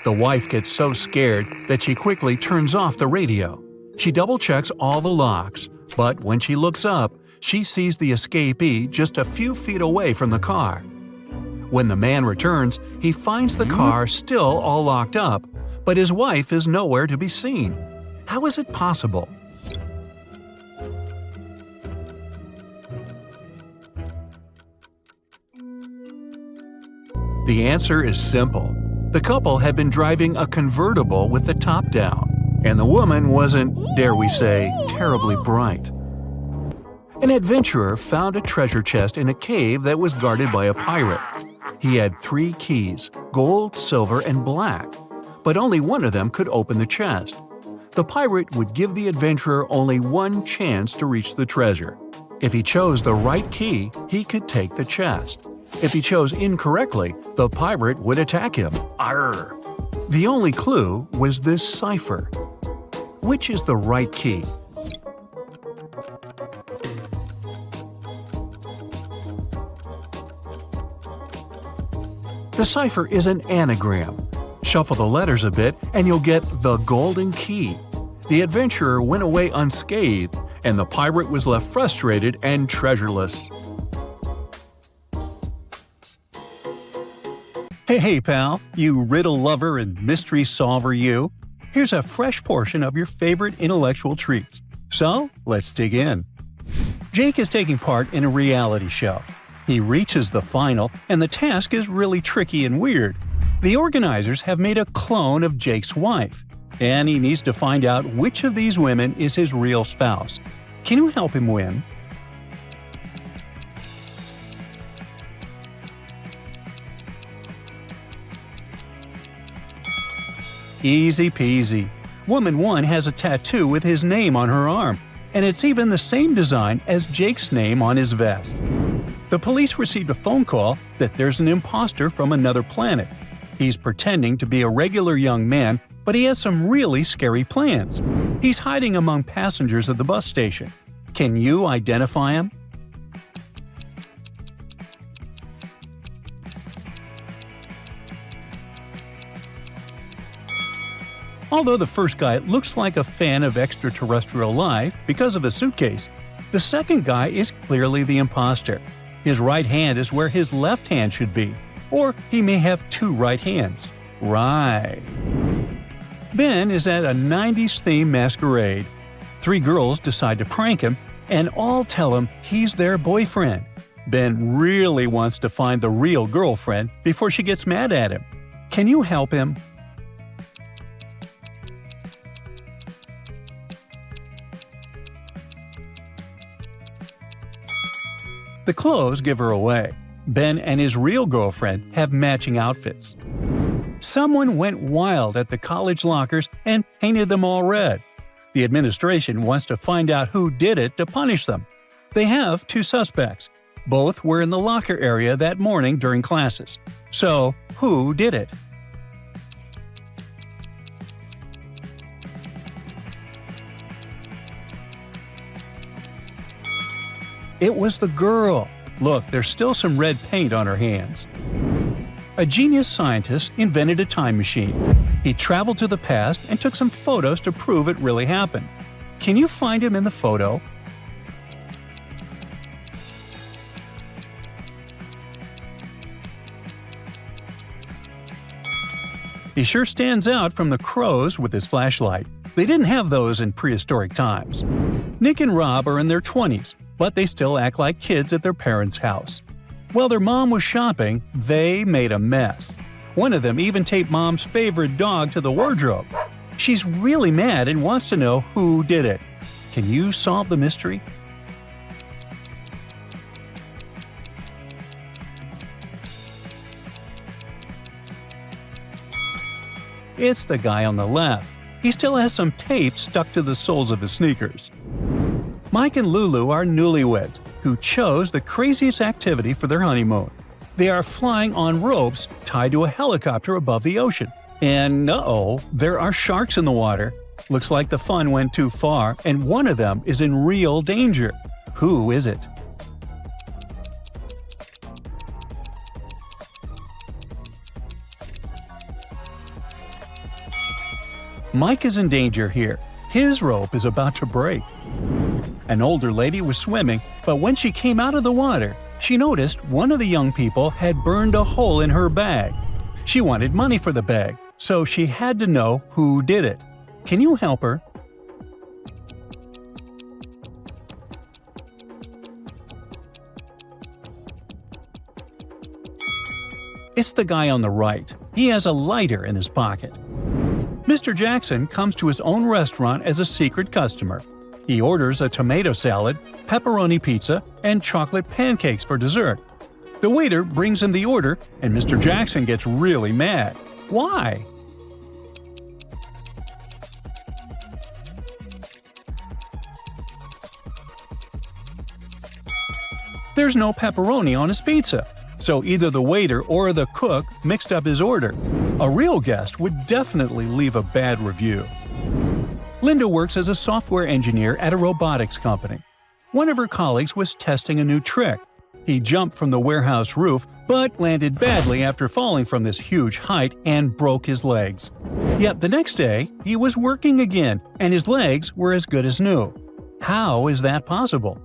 The wife gets so scared that she quickly turns off the radio. She double-checks all the locks, but when she looks up, she sees the escapee just a few feet away from the car. When the man returns, he finds the car still all locked up, but his wife is nowhere to be seen. How is it possible? The answer is simple. The couple had been driving a convertible with the top down, and the woman wasn't, dare we say, terribly bright. An adventurer found a treasure chest in a cave that was guarded by a pirate. He had 3 keys, gold, silver, and black, but only one of them could open the chest. The pirate would give the adventurer only one chance to reach the treasure. If he chose the right key, he could take the chest. If he chose incorrectly, the pirate would attack him. Arr! The only clue was this cipher. Which is the right key? The cipher is an anagram. Shuffle the letters a bit and you'll get the golden key. The adventurer went away unscathed, and the pirate was left frustrated and treasureless. Hey pal, you riddle lover and mystery solver you. Here's a fresh portion of your favorite intellectual treats. So, let's dig in. Jake is taking part in a reality show. He reaches the final, and the task is really tricky and weird. The organizers have made a clone of Jake's wife, and he needs to find out which of these women is his real spouse. Can you help him win? Easy peasy. Woman 1 has a tattoo with his name on her arm, and it's even the same design as Jake's name on his vest. The police received a phone call that there's an imposter from another planet. He's pretending to be a regular young man, but he has some really scary plans. He's hiding among passengers at the bus station. Can you identify him? Although the first guy looks like a fan of extraterrestrial life because of his suitcase, the second guy is clearly the imposter. His right hand is where his left hand should be, or he may have two right hands. Right. Ben is at a 90s themed masquerade. Three girls decide to prank him and all tell him he's their boyfriend. Ben really wants to find the real girlfriend before she gets mad at him. Can you help him? The clothes give her away. Ben and his real girlfriend have matching outfits. Someone went wild at the college lockers and painted them all red. The administration wants to find out who did it to punish them. They have two suspects. Both were in the locker area that morning during classes. So, who did it? It was the girl. Look, there's still some red paint on her hands. A genius scientist invented a time machine. He traveled to the past and took some photos to prove it really happened. Can you find him in the photo? He sure stands out from the crows with his flashlight. They didn't have those in prehistoric times. Nick and Rob are in their 20s, but they still act like kids at their parents' house. While their mom was shopping, they made a mess. One of them even taped Mom's favorite dog to the wardrobe. She's really mad and wants to know who did it. Can you solve the mystery? It's the guy on the left. He still has some tape stuck to the soles of his sneakers. Mike and Lulu are newlyweds who chose the craziest activity for their honeymoon. They are flying on ropes tied to a helicopter above the ocean. And uh-oh, there are sharks in the water. Looks like the fun went too far, and one of them is in real danger. Who is it? Mike is in danger here. His rope is about to break. An older lady was swimming, but when she came out of the water, she noticed one of the young people had burned a hole in her bag. She wanted money for the bag, so she had to know who did it. Can you help her? It's the guy on the right. He has a lighter in his pocket. Mr. Jackson comes to his own restaurant as a secret customer. He orders a tomato salad, pepperoni pizza, and chocolate pancakes for dessert. The waiter brings him the order, and Mr. Jackson gets really mad. Why? There's no pepperoni on his pizza, so either the waiter or the cook mixed up his order. A real guest would definitely leave a bad review. Linda works as a software engineer at a robotics company. One of her colleagues was testing a new trick. He jumped from the warehouse roof, but landed badly after falling from this huge height and broke his legs. Yet the next day, he was working again, and his legs were as good as new. How is that possible?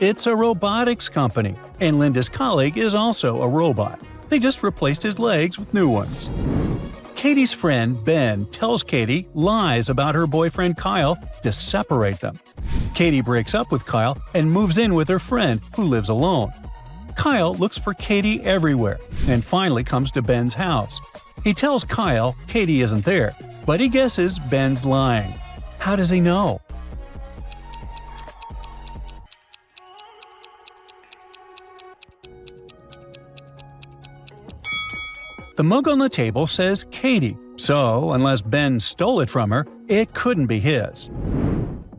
It's a robotics company, and Linda's colleague is also a robot. They just replaced his legs with new ones. Katie's friend Ben tells Katie lies about her boyfriend Kyle to separate them. Katie breaks up with Kyle and moves in with her friend who lives alone. Kyle looks for Katie everywhere and finally comes to Ben's house. He tells Kyle Katie isn't there, but he guesses Ben's lying. How does he know? The mug on the table says Katie, so unless Ben stole it from her, it couldn't be his.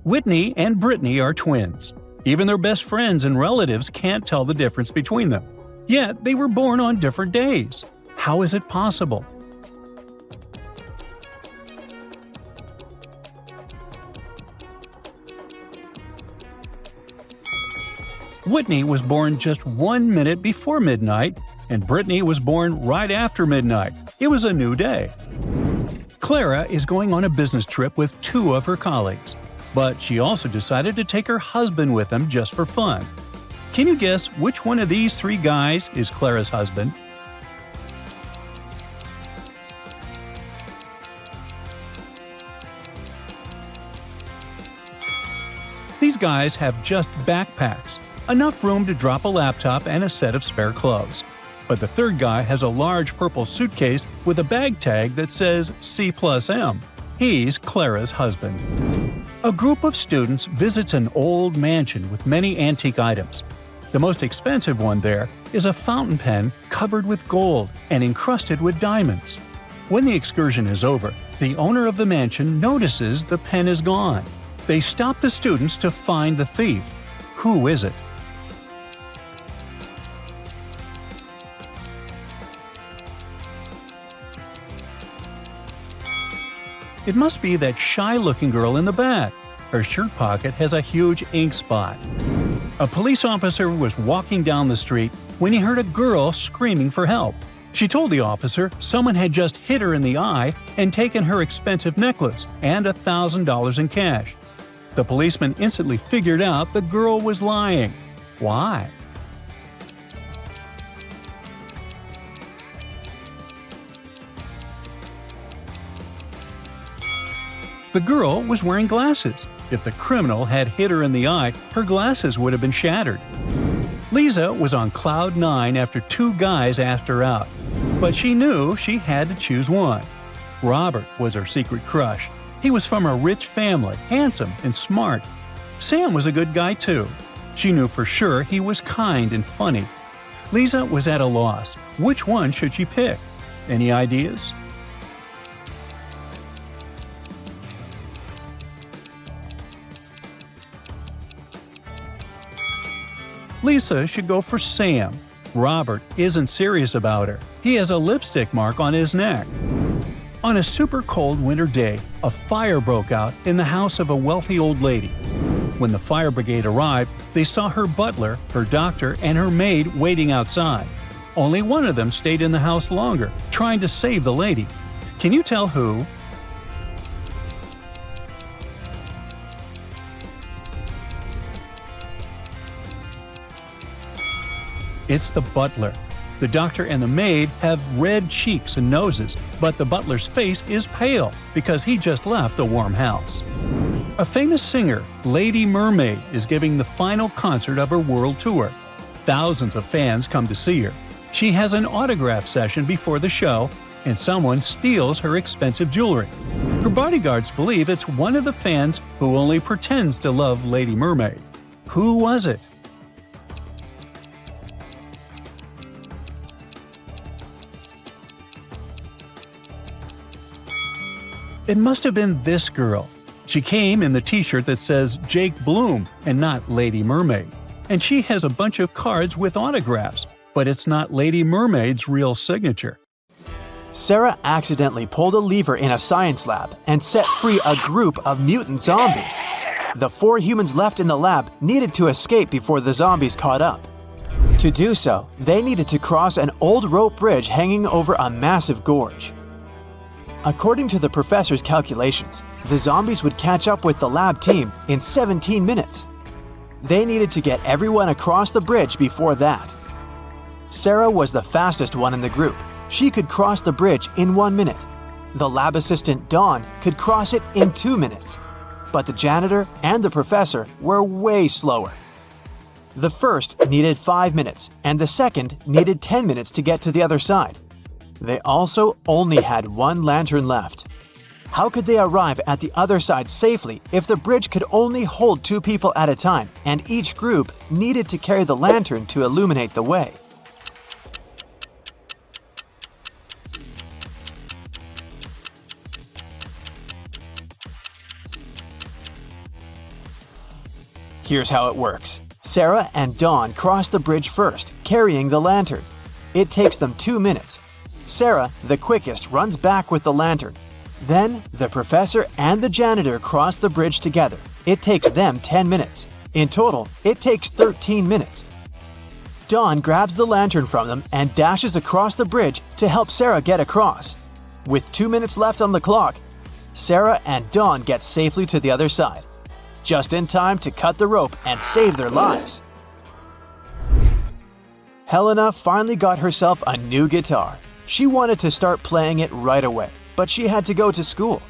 Whitney and Brittany are twins. Even their best friends and relatives can't tell the difference between them. Yet they were born on different days. How is it possible? Whitney was born just 1 minute before midnight, and Brittany was born right after midnight. It was a new day. Clara is going on a business trip with 2 of her colleagues, but she also decided to take her husband with them just for fun. Can you guess which one of these 3 guys is Clara's husband? These guys have just backpacks, enough room to drop a laptop and a set of spare clothes. But the third guy has a large purple suitcase with a bag tag that says C+M. He's Clara's husband. A group of students visits an old mansion with many antique items. The most expensive one there is a fountain pen covered with gold and encrusted with diamonds. When the excursion is over, the owner of the mansion notices the pen is gone. They stop the students to find the thief. Who is it? It must be that shy-looking girl in the back. Her shirt pocket has a huge ink spot. A police officer was walking down the street when he heard a girl screaming for help. She told the officer someone had just hit her in the eye and taken her expensive necklace and $1,000 in cash. The policeman instantly figured out the girl was lying. Why? The girl was wearing glasses. If the criminal had hit her in the eye, her glasses would have been shattered. Lisa was on cloud 9 after 2 guys asked her out, but she knew she had to choose one. Robert was her secret crush. He was from a rich family, handsome and smart. Sam was a good guy too. She knew for sure he was kind and funny. Lisa was at a loss. Which one should she pick? Any ideas? Lisa should go for Sam. Robert isn't serious about her. He has a lipstick mark on his neck. On a super cold winter day, a fire broke out in the house of a wealthy old lady. When the fire brigade arrived, they saw her butler, her doctor, and her maid waiting outside. Only one of them stayed in the house longer, trying to save the lady. Can you tell who? It's the butler. The doctor and the maid have red cheeks and noses, but the butler's face is pale because he just left a warm house. A famous singer, Lady Mermaid, is giving the final concert of her world tour. Thousands of fans come to see her. She has an autograph session before the show, and someone steals her expensive jewelry. Her bodyguards believe it's one of the fans who only pretends to love Lady Mermaid. Who was it? It must have been this girl. She came in the t-shirt that says Jake Bloom and not Lady Mermaid. And she has a bunch of cards with autographs, but it's not Lady Mermaid's real signature. Sarah accidentally pulled a lever in a science lab and set free a group of mutant zombies. The 4 humans left in the lab needed to escape before the zombies caught up. To do so, they needed to cross an old rope bridge hanging over a massive gorge. According to the professor's calculations, the zombies would catch up with the lab team in 17 minutes. They needed to get everyone across the bridge before that. Sarah was the fastest one in the group. She could cross the bridge in 1 minute. The lab assistant, Dawn, could cross it in 2 minutes. But the janitor and the professor were way slower. The first needed 5 minutes, and the second needed 10 minutes to get to the other side. They also only had 1 lantern left. How could they arrive at the other side safely if the bridge could only hold 2 people at a time and each group needed to carry the lantern to illuminate the way? Here's how it works. Sarah and Dawn cross the bridge first, carrying the lantern. It takes them 2 minutes. Sarah, the quickest, runs back with the lantern. Then, the professor and the janitor cross the bridge together. It takes them 10 minutes. In total, it takes 13 minutes. Dawn grabs the lantern from them and dashes across the bridge to help Sarah get across. With 2 minutes left on the clock, Sarah and Dawn get safely to the other side, just in time to cut the rope and save their lives. Helena finally got herself a new guitar. She wanted to start playing it right away, but she had to go to school.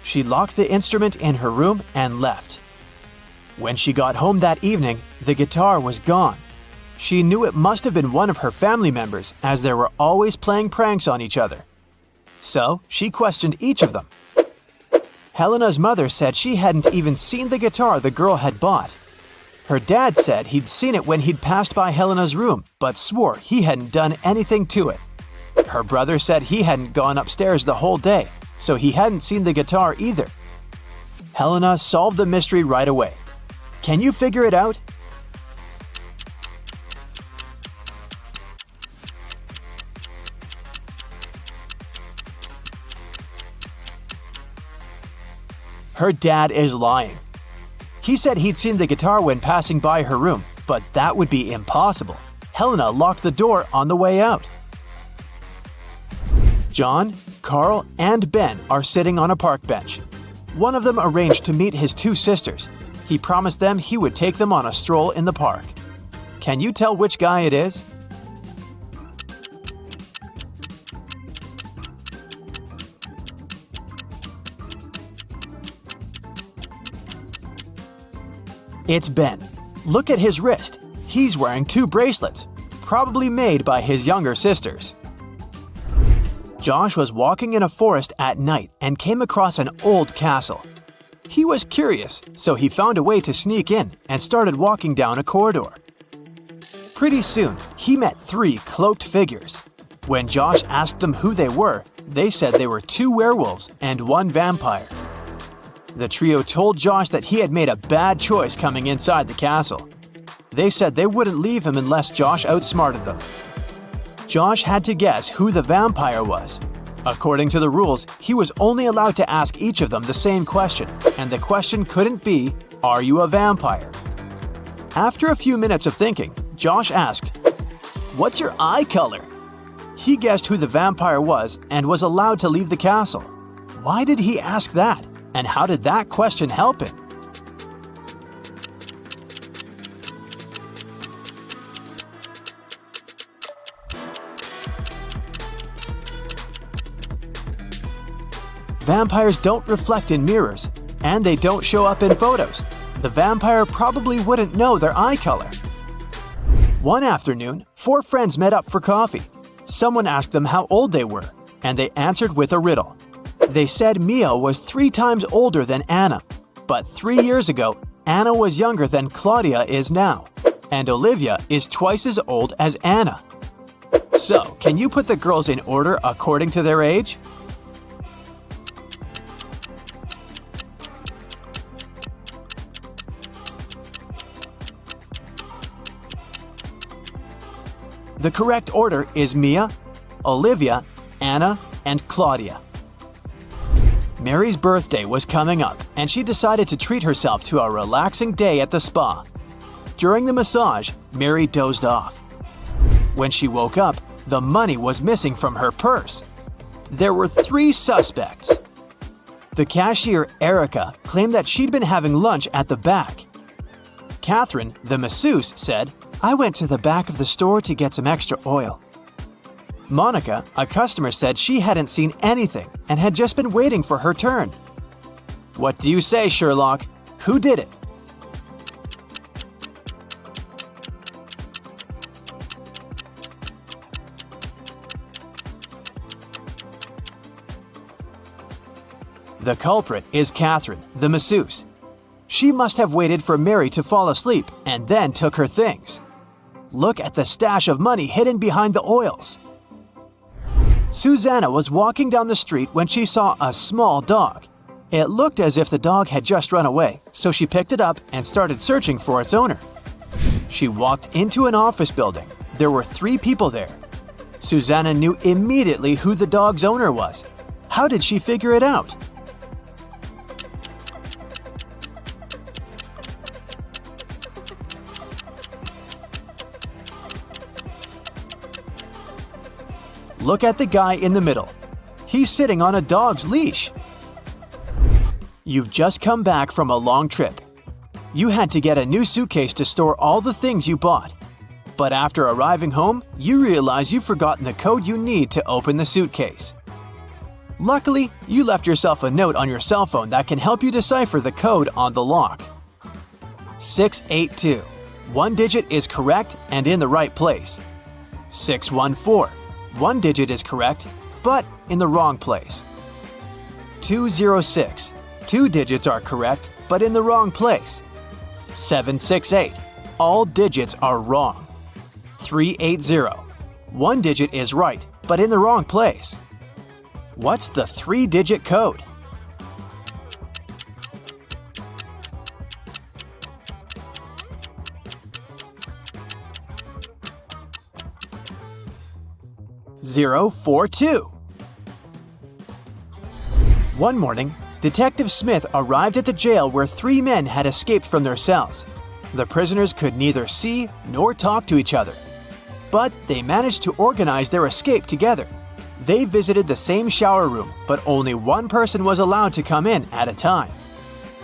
She locked the instrument in her room and left. When she got home that evening, the guitar was gone. She knew it must have been one of her family members, as they were always playing pranks on each other. So, she questioned each of them. Helena's mother said she hadn't even seen the guitar the girl had bought. Her dad said he'd seen it when he'd passed by Helena's room, but swore he hadn't done anything to it. Her brother said he hadn't gone upstairs the whole day, so he hadn't seen the guitar either. Helena solved the mystery right away. Can you figure it out? Her dad is lying. He said he'd seen the guitar when passing by her room, but that would be impossible. Helena locked the door on the way out. John, Carl, and Ben are sitting on a park bench. One of them arranged to meet his two sisters. He promised them he would take them on a stroll in the park. Can you tell which guy it is? It's Ben. Look at his wrist. He's wearing 2 bracelets, probably made by his younger sisters. Josh was walking in a forest at night and came across an old castle. He was curious, so he found a way to sneak in and started walking down a corridor. Pretty soon, he met 3 cloaked figures. When Josh asked them who they were, they said they were 2 werewolves and 1 vampire. The trio told Josh that he had made a bad choice coming inside the castle. They said they wouldn't leave him unless Josh outsmarted them. Josh had to guess who the vampire was. According to the rules, he was only allowed to ask each of them the same question, and the question couldn't be, "Are you a vampire?" After a few minutes of thinking, Josh asked, "What's your eye color?" He guessed who the vampire was and was allowed to leave the castle. Why did he ask that? And how did that question help him? Vampires don't reflect in mirrors, and they don't show up in photos. The vampire probably wouldn't know their eye color. One afternoon, 4 friends met up for coffee. Someone asked them how old they were, and they answered with a riddle. They said Mia was 3 times older than Anna, but 3 years ago, Anna was younger than Claudia is now, and Olivia is twice as old as Anna. So, can you put the girls in order according to their age? The correct order is Mia, Olivia, Anna, and Claudia. Mary's birthday was coming up, and she decided to treat herself to a relaxing day at the spa. During the massage, Mary dozed off. When she woke up, the money was missing from her purse. There were 3 suspects. The cashier, Erica, claimed that she'd been having lunch at the back. Catherine, the masseuse, said, "I went to the back of the store to get some extra oil." Monica, a customer, said she hadn't seen anything and had just been waiting for her turn. What do you say, Sherlock? Who did it? The culprit is Catherine, the masseuse. She must have waited for Mary to fall asleep and then took her things. Look at the stash of money hidden behind the oils. Susanna was walking down the street when she saw a small dog. It looked as if the dog had just run away, so she picked it up and started searching for its owner. She walked into an office building. There were 3 people there. Susanna knew immediately who the dog's owner was. How did she figure it out? Look at the guy in the middle. He's sitting on a dog's leash. You've just come back from a long trip. You had to get a new suitcase to store all the things you bought. But after arriving home, you realize you've forgotten the code you need to open the suitcase. Luckily, you left yourself a note on your cell phone that can help you decipher the code on the lock. 682. One digit is correct and in the right place. 614. One digit is correct, but in the wrong place. 206. 2 digits are correct, but in the wrong place. 768. All digits are wrong. 380. One digit is right, but in the wrong place. What's the 3-digit code? (042). One morning, Detective Smith arrived at the jail where 3 men had escaped from their cells. The prisoners could neither see nor talk to each other. But they managed to organize their escape together. They visited the same shower room, but only one person was allowed to come in at a time.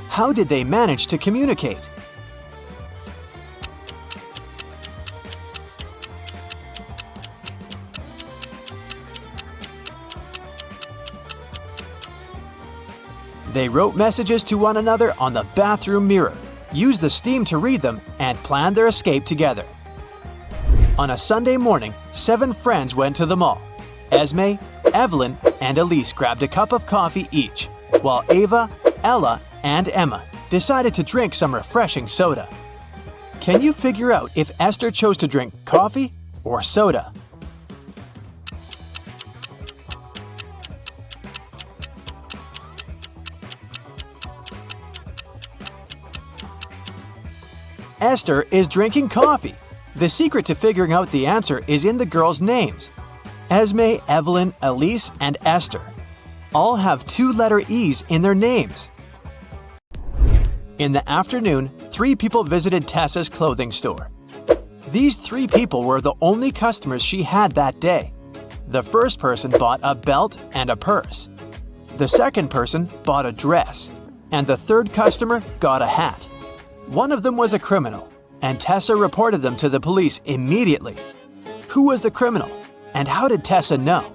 How did they manage to communicate? They wrote messages to one another on the bathroom mirror, used the steam to read them, and planned their escape together. On a Sunday morning, 7 friends went to the mall. Esme, Evelyn, and Elise grabbed a cup of coffee each, while Ava, Ella, and Emma decided to drink some refreshing soda. Can you figure out if Esther chose to drink coffee or soda? Esther is drinking coffee. The secret to figuring out the answer is in the girls' names. Esme, Evelyn, Elise, and Esther all have 2-letter E's in their names. In the afternoon, 3 people visited Tessa's clothing store. These 3 people were the only customers she had that day. The first person bought a belt and a purse. The second person bought a dress. And the third customer got a hat. One of them was a criminal, and Tessa reported them to the police immediately. Who was the criminal, and how did Tessa know?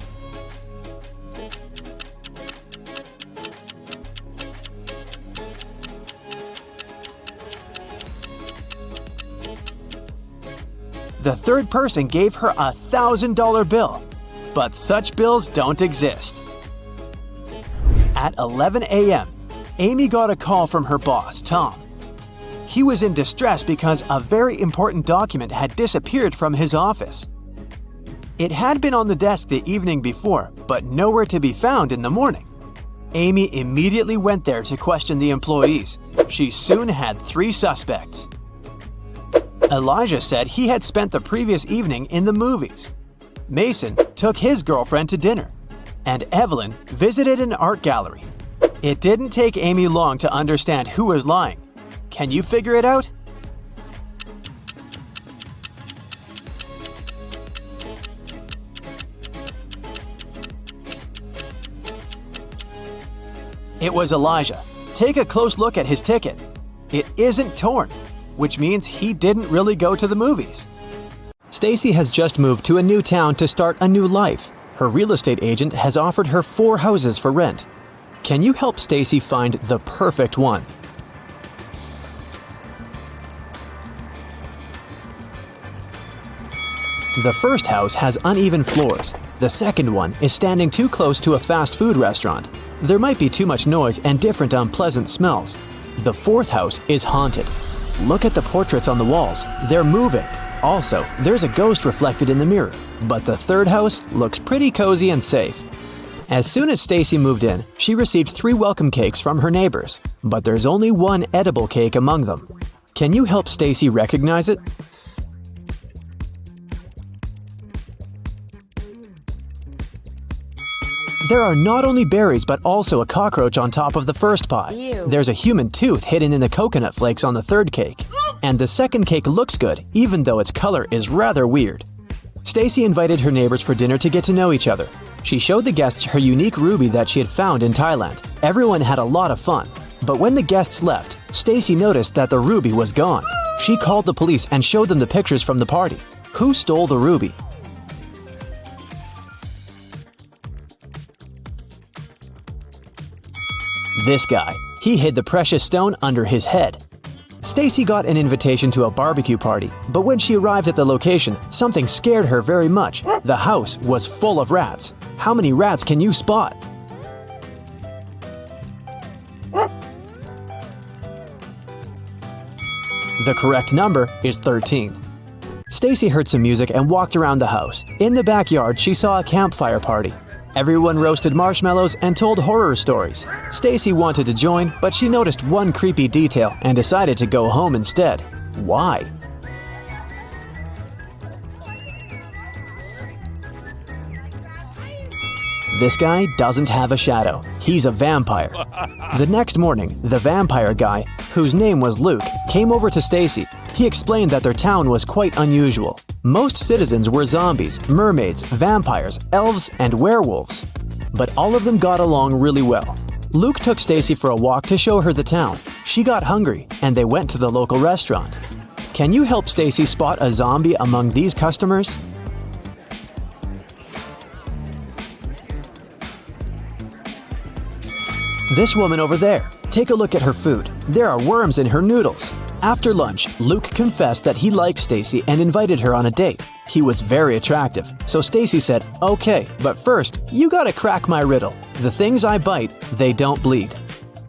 The third person gave her a $1,000 bill, but such bills don't exist. At 11 a.m., Amy got a call from her boss, Tom. He was in distress because a very important document had disappeared from his office. It had been on the desk the evening before, but nowhere to be found in the morning. Amy immediately went there to question the employees. She soon had 3 suspects. Elijah said he had spent the previous evening in the movies. Mason took his girlfriend to dinner. And Evelyn visited an art gallery. It didn't take Amy long to understand who was lying. Can you figure it out? It was Elijah. Take a close look at his ticket. It isn't torn, which means he didn't really go to the movies. Stacy has just moved to a new town to start a new life. Her real estate agent has offered her 4 houses for rent. Can you help Stacy find the perfect one? The first house has uneven floors. The second one is standing too close to a fast food restaurant. There might be too much noise and different unpleasant smells. The fourth house is haunted. Look at the portraits on the walls. They're moving. Also, there's a ghost reflected in the mirror. But the third house looks pretty cozy and safe. As soon as Stacy moved in, she received 3 welcome cakes from her neighbors, but there's only one edible cake among them. Can you help Stacy recognize it? There are not only berries but also a cockroach on top of the first pie. Ew. There's a human tooth hidden in the coconut flakes on the third cake. And the second cake looks good, even though its color is rather weird. Stacy invited her neighbors for dinner to get to know each other. She showed the guests her unique ruby that she had found in Thailand. Everyone had a lot of fun. But when the guests left, Stacy noticed that the ruby was gone. She called the police and showed them the pictures from the party. Who stole the ruby? This guy. He hid the precious stone under his head. Stacy got an invitation to a barbecue party, but when she arrived at the location, something scared her very much. The house was full of rats. How many rats can you spot? The correct number is 13. Stacy heard some music and walked around the house. In the backyard, she saw a campfire party. Everyone roasted marshmallows and told horror stories. Stacy wanted to join, but she noticed one creepy detail and decided to go home instead. Why? This guy doesn't have a shadow. He's a vampire. The next morning, the vampire guy, whose name was Luke, came over to Stacy. He explained that their town was quite unusual. Most citizens were zombies, mermaids, vampires, elves, and werewolves. But all of them got along really well. Luke took Stacy for a walk to show her the town. She got hungry, and they went to the local restaurant. Can you help Stacy spot a zombie among these customers? This woman over there. Take a look at her food. There are worms in her noodles. After lunch, Luke confessed that he liked Stacy and invited her on a date. He was very attractive, so Stacy said, "Okay, but first, you gotta crack my riddle. The things I bite, they don't bleed.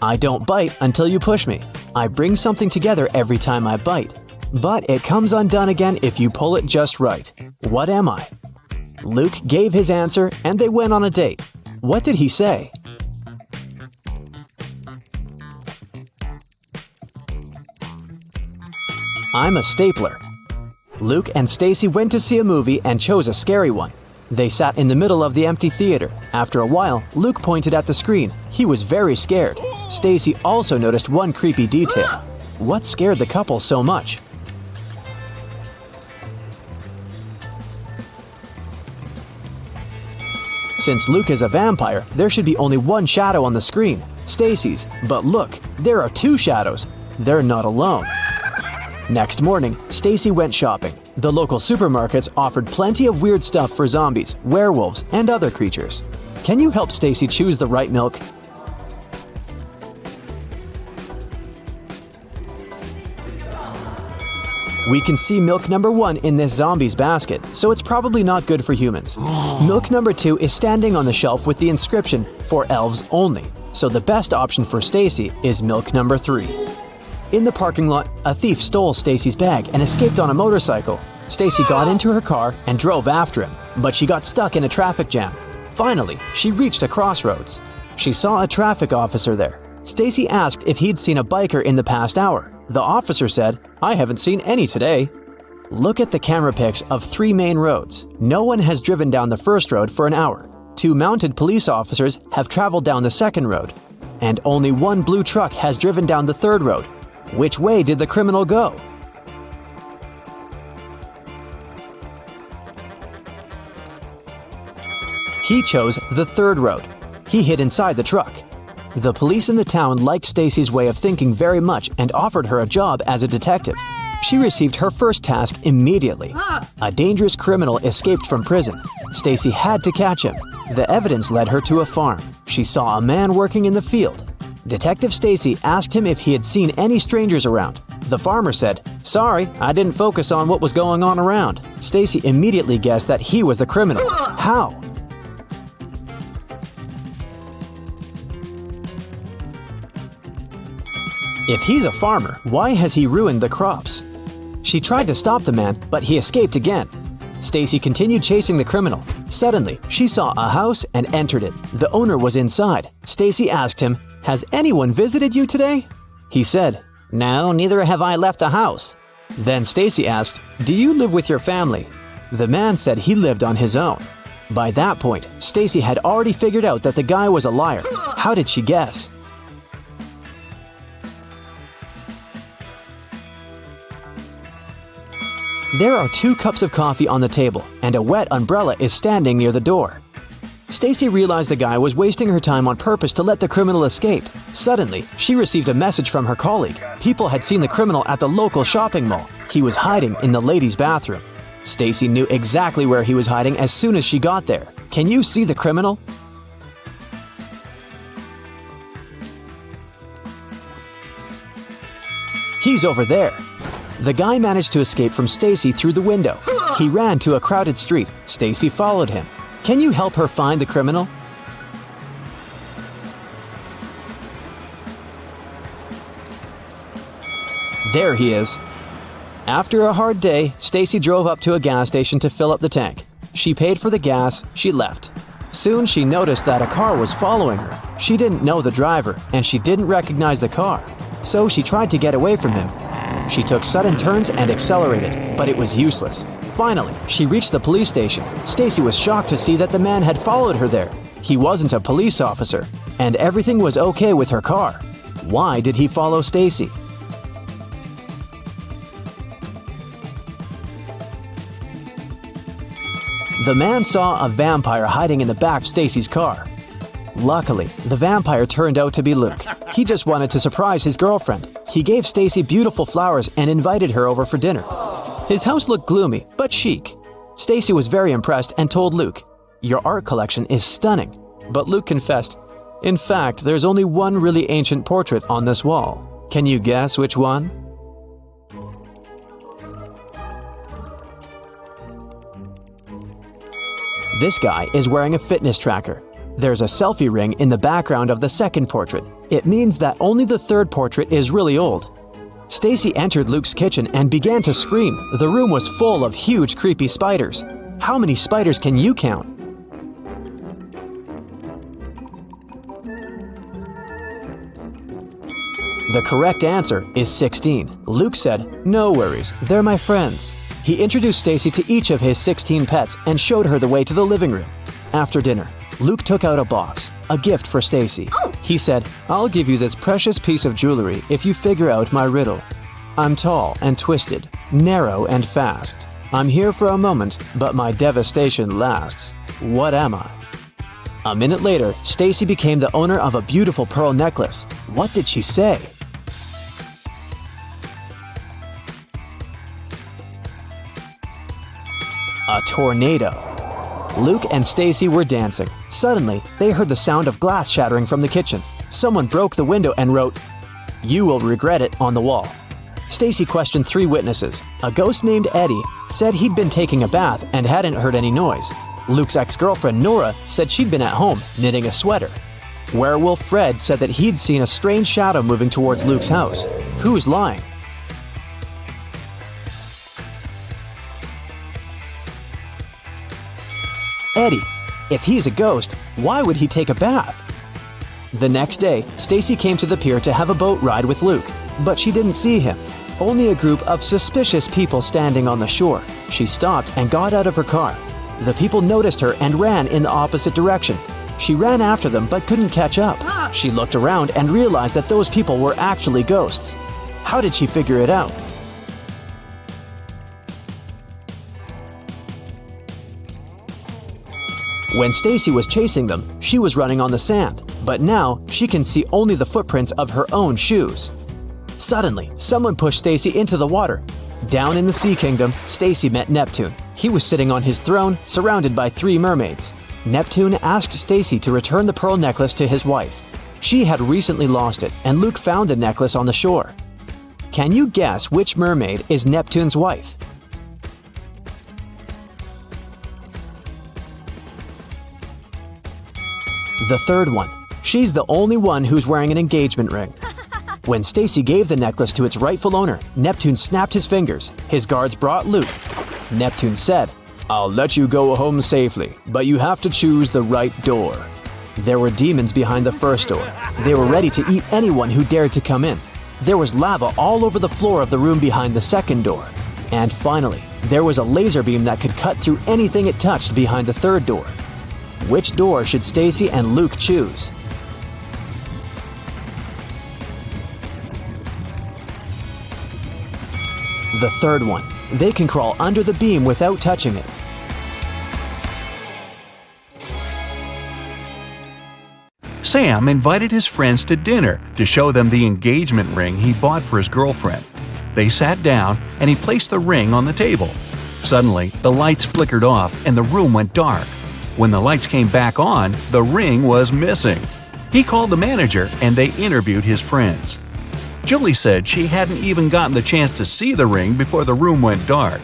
I don't bite until you push me. I bring something together every time I bite. But it comes undone again if you pull it just right. What am I?" Luke gave his answer and they went on a date. What did he say? I'm a stapler. Luke and Stacy went to see a movie and chose a scary one. They sat in the middle of the empty theater. After a while, Luke pointed at the screen. He was very scared. Stacy also noticed one creepy detail. What scared the couple so much? Since Luke is a vampire, there should be only one shadow on the screen, Stacy's. But look, there are 2 shadows. They're not alone. Next morning, Stacy went shopping. The local supermarkets offered plenty of weird stuff for zombies, werewolves, and other creatures. Can you help Stacy choose the right milk? We can see milk number 1 in this zombie's basket, so it's probably not good for humans. Milk number 2 is standing on the shelf with the inscription, "For elves only," so the best option for Stacy is milk number 3. In the parking lot, a thief stole Stacy's bag and escaped on a motorcycle. Stacy got into her car and drove after him, but she got stuck in a traffic jam. Finally, she reached a crossroads. She saw a traffic officer there. Stacy asked if he'd seen a biker in the past hour. The officer said, "I haven't seen any today." Look at the camera pics of 3 main roads. No one has driven down the first road for an hour. 2 mounted police officers have traveled down the second road. And only 1 blue truck has driven down the third road. Which way did the criminal go? He chose the third road. He hid inside the truck. The police in the town liked Stacy's way of thinking very much and offered her a job as a detective. She received her first task immediately. A dangerous criminal escaped from prison. Stacy had to catch him. The evidence led her to a farm. She saw a man working in the field. Detective Stacy asked him if he had seen any strangers around. The farmer said, "Sorry, I didn't focus on what was going on around." Stacy immediately guessed that he was the criminal. How? If he's a farmer, why has he ruined the crops? She tried to stop the man, but he escaped again. Stacy continued chasing the criminal. Suddenly, she saw a house and entered it. The owner was inside. Stacy asked him, "Has anyone visited you today?" He said, "No, neither have I left the house." Then Stacy asked, "Do you live with your family?" The man said he lived on his own. By that point, Stacy had already figured out that the guy was a liar. How did she guess? There are 2 cups of coffee on the table, and a wet umbrella is standing near the door. Stacy realized the guy was wasting her time on purpose to let the criminal escape. Suddenly, she received a message from her colleague. People had seen the criminal at the local shopping mall. He was hiding in the ladies' bathroom. Stacy knew exactly where he was hiding as soon as she got there. Can you see the criminal? He's over there. The guy managed to escape from Stacy through the window. He ran to a crowded street. Stacy followed him. Can you help her find the criminal? There he is. After a hard day, Stacy drove up to a gas station to fill up the tank. She paid for the gas, she left. Soon she noticed that a car was following her. She didn't know the driver, and she didn't recognize the car. So she tried to get away from him. She took sudden turns and accelerated, but it was useless. Finally, she reached the police station. Stacy was shocked to see that the man had followed her there. He wasn't a police officer, and everything was okay with her car. Why did he follow Stacy? The man saw a vampire hiding in the back of Stacy's car. Luckily, the vampire turned out to be Luke. He just wanted to surprise his girlfriend. He gave Stacy beautiful flowers and invited her over for dinner. His house looked gloomy, but chic. Stacy was very impressed and told Luke, "Your art collection is stunning." But Luke confessed, "In fact, there's only one really ancient portrait on this wall. Can you guess which one?" This guy is wearing a fitness tracker. There's a selfie ring in the background of the second portrait. It means that only the third portrait is really old. Stacy entered Luke's kitchen and began to scream. The room was full of huge, creepy spiders. How many spiders can you count? The correct answer is 16. Luke said, "No worries, they're my friends." He introduced Stacy to each of his 16 pets and showed her the way to the living room. After dinner, Luke took out a box, a gift for Stacy. He said, "I'll give you this precious piece of jewelry if you figure out my riddle. I'm tall and twisted, narrow and fast. I'm here for a moment, but my devastation lasts. What am I?" A minute later, Stacy became the owner of a beautiful pearl necklace. What did she say? A tornado. Luke and Stacy were dancing. Suddenly, they heard the sound of glass shattering from the kitchen. Someone broke the window and wrote, "You will regret it," on the wall. Stacy questioned 3 witnesses. A ghost named Eddie said he'd been taking a bath and hadn't heard any noise. Luke's ex-girlfriend Nora said she'd been at home, knitting a sweater. Werewolf Fred said that he'd seen a strange shadow moving towards Luke's house. Who's lying? Eddie. If he's a ghost, why would he take a bath? The next day, Stacy came to the pier to have a boat ride with Luke, but she didn't see him. Only a group of suspicious people standing on the shore. She stopped and got out of her car. The people noticed her and ran in the opposite direction. She ran after them but couldn't catch up. She looked around and realized that those people were actually ghosts. How did she figure it out? When Stacy was chasing them, she was running on the sand, but now she can see only the footprints of her own shoes. Suddenly, someone pushed Stacy into the water. Down in the Sea Kingdom, Stacy met Neptune. He was sitting on his throne, surrounded by 3 mermaids. Neptune asked Stacy to return the pearl necklace to his wife. She had recently lost it, and Luke found the necklace on the shore. Can you guess which mermaid is Neptune's wife? The third one. She's the only one who's wearing an engagement ring. When Stacy gave the necklace to its rightful owner, Neptune snapped his fingers. His guards brought Luke. Neptune said, I'll let you go home safely, but you have to choose the right door. There were demons behind the first door. They were ready to eat anyone who dared to come in. There was lava all over the floor of the room behind the second door. And finally, there was a laser beam that could cut through anything it touched behind the third door. Which door should Stacy and Luke choose? The third one. They can crawl under the beam without touching it. Sam invited his friends to dinner to show them the engagement ring he bought for his girlfriend. They sat down and he placed the ring on the table. Suddenly, the lights flickered off and the room went dark. When the lights came back on, the ring was missing. He called the manager and they interviewed his friends. Julie said she hadn't even gotten the chance to see the ring before the room went dark.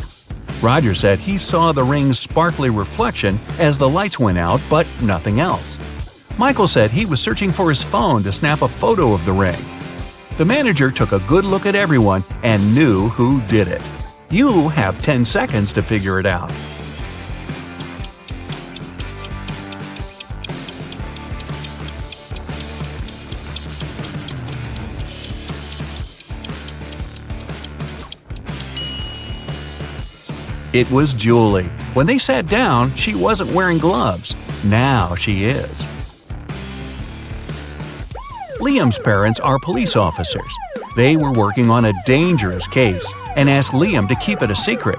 Roger said he saw the ring's sparkly reflection as the lights went out, but nothing else. Michael said he was searching for his phone to snap a photo of the ring. The manager took a good look at everyone and knew who did it. You have 10 seconds to figure it out. It was Julie. When they sat down, she wasn't wearing gloves. Now she is. Liam's parents are police officers. They were working on a dangerous case and asked Liam to keep it a secret.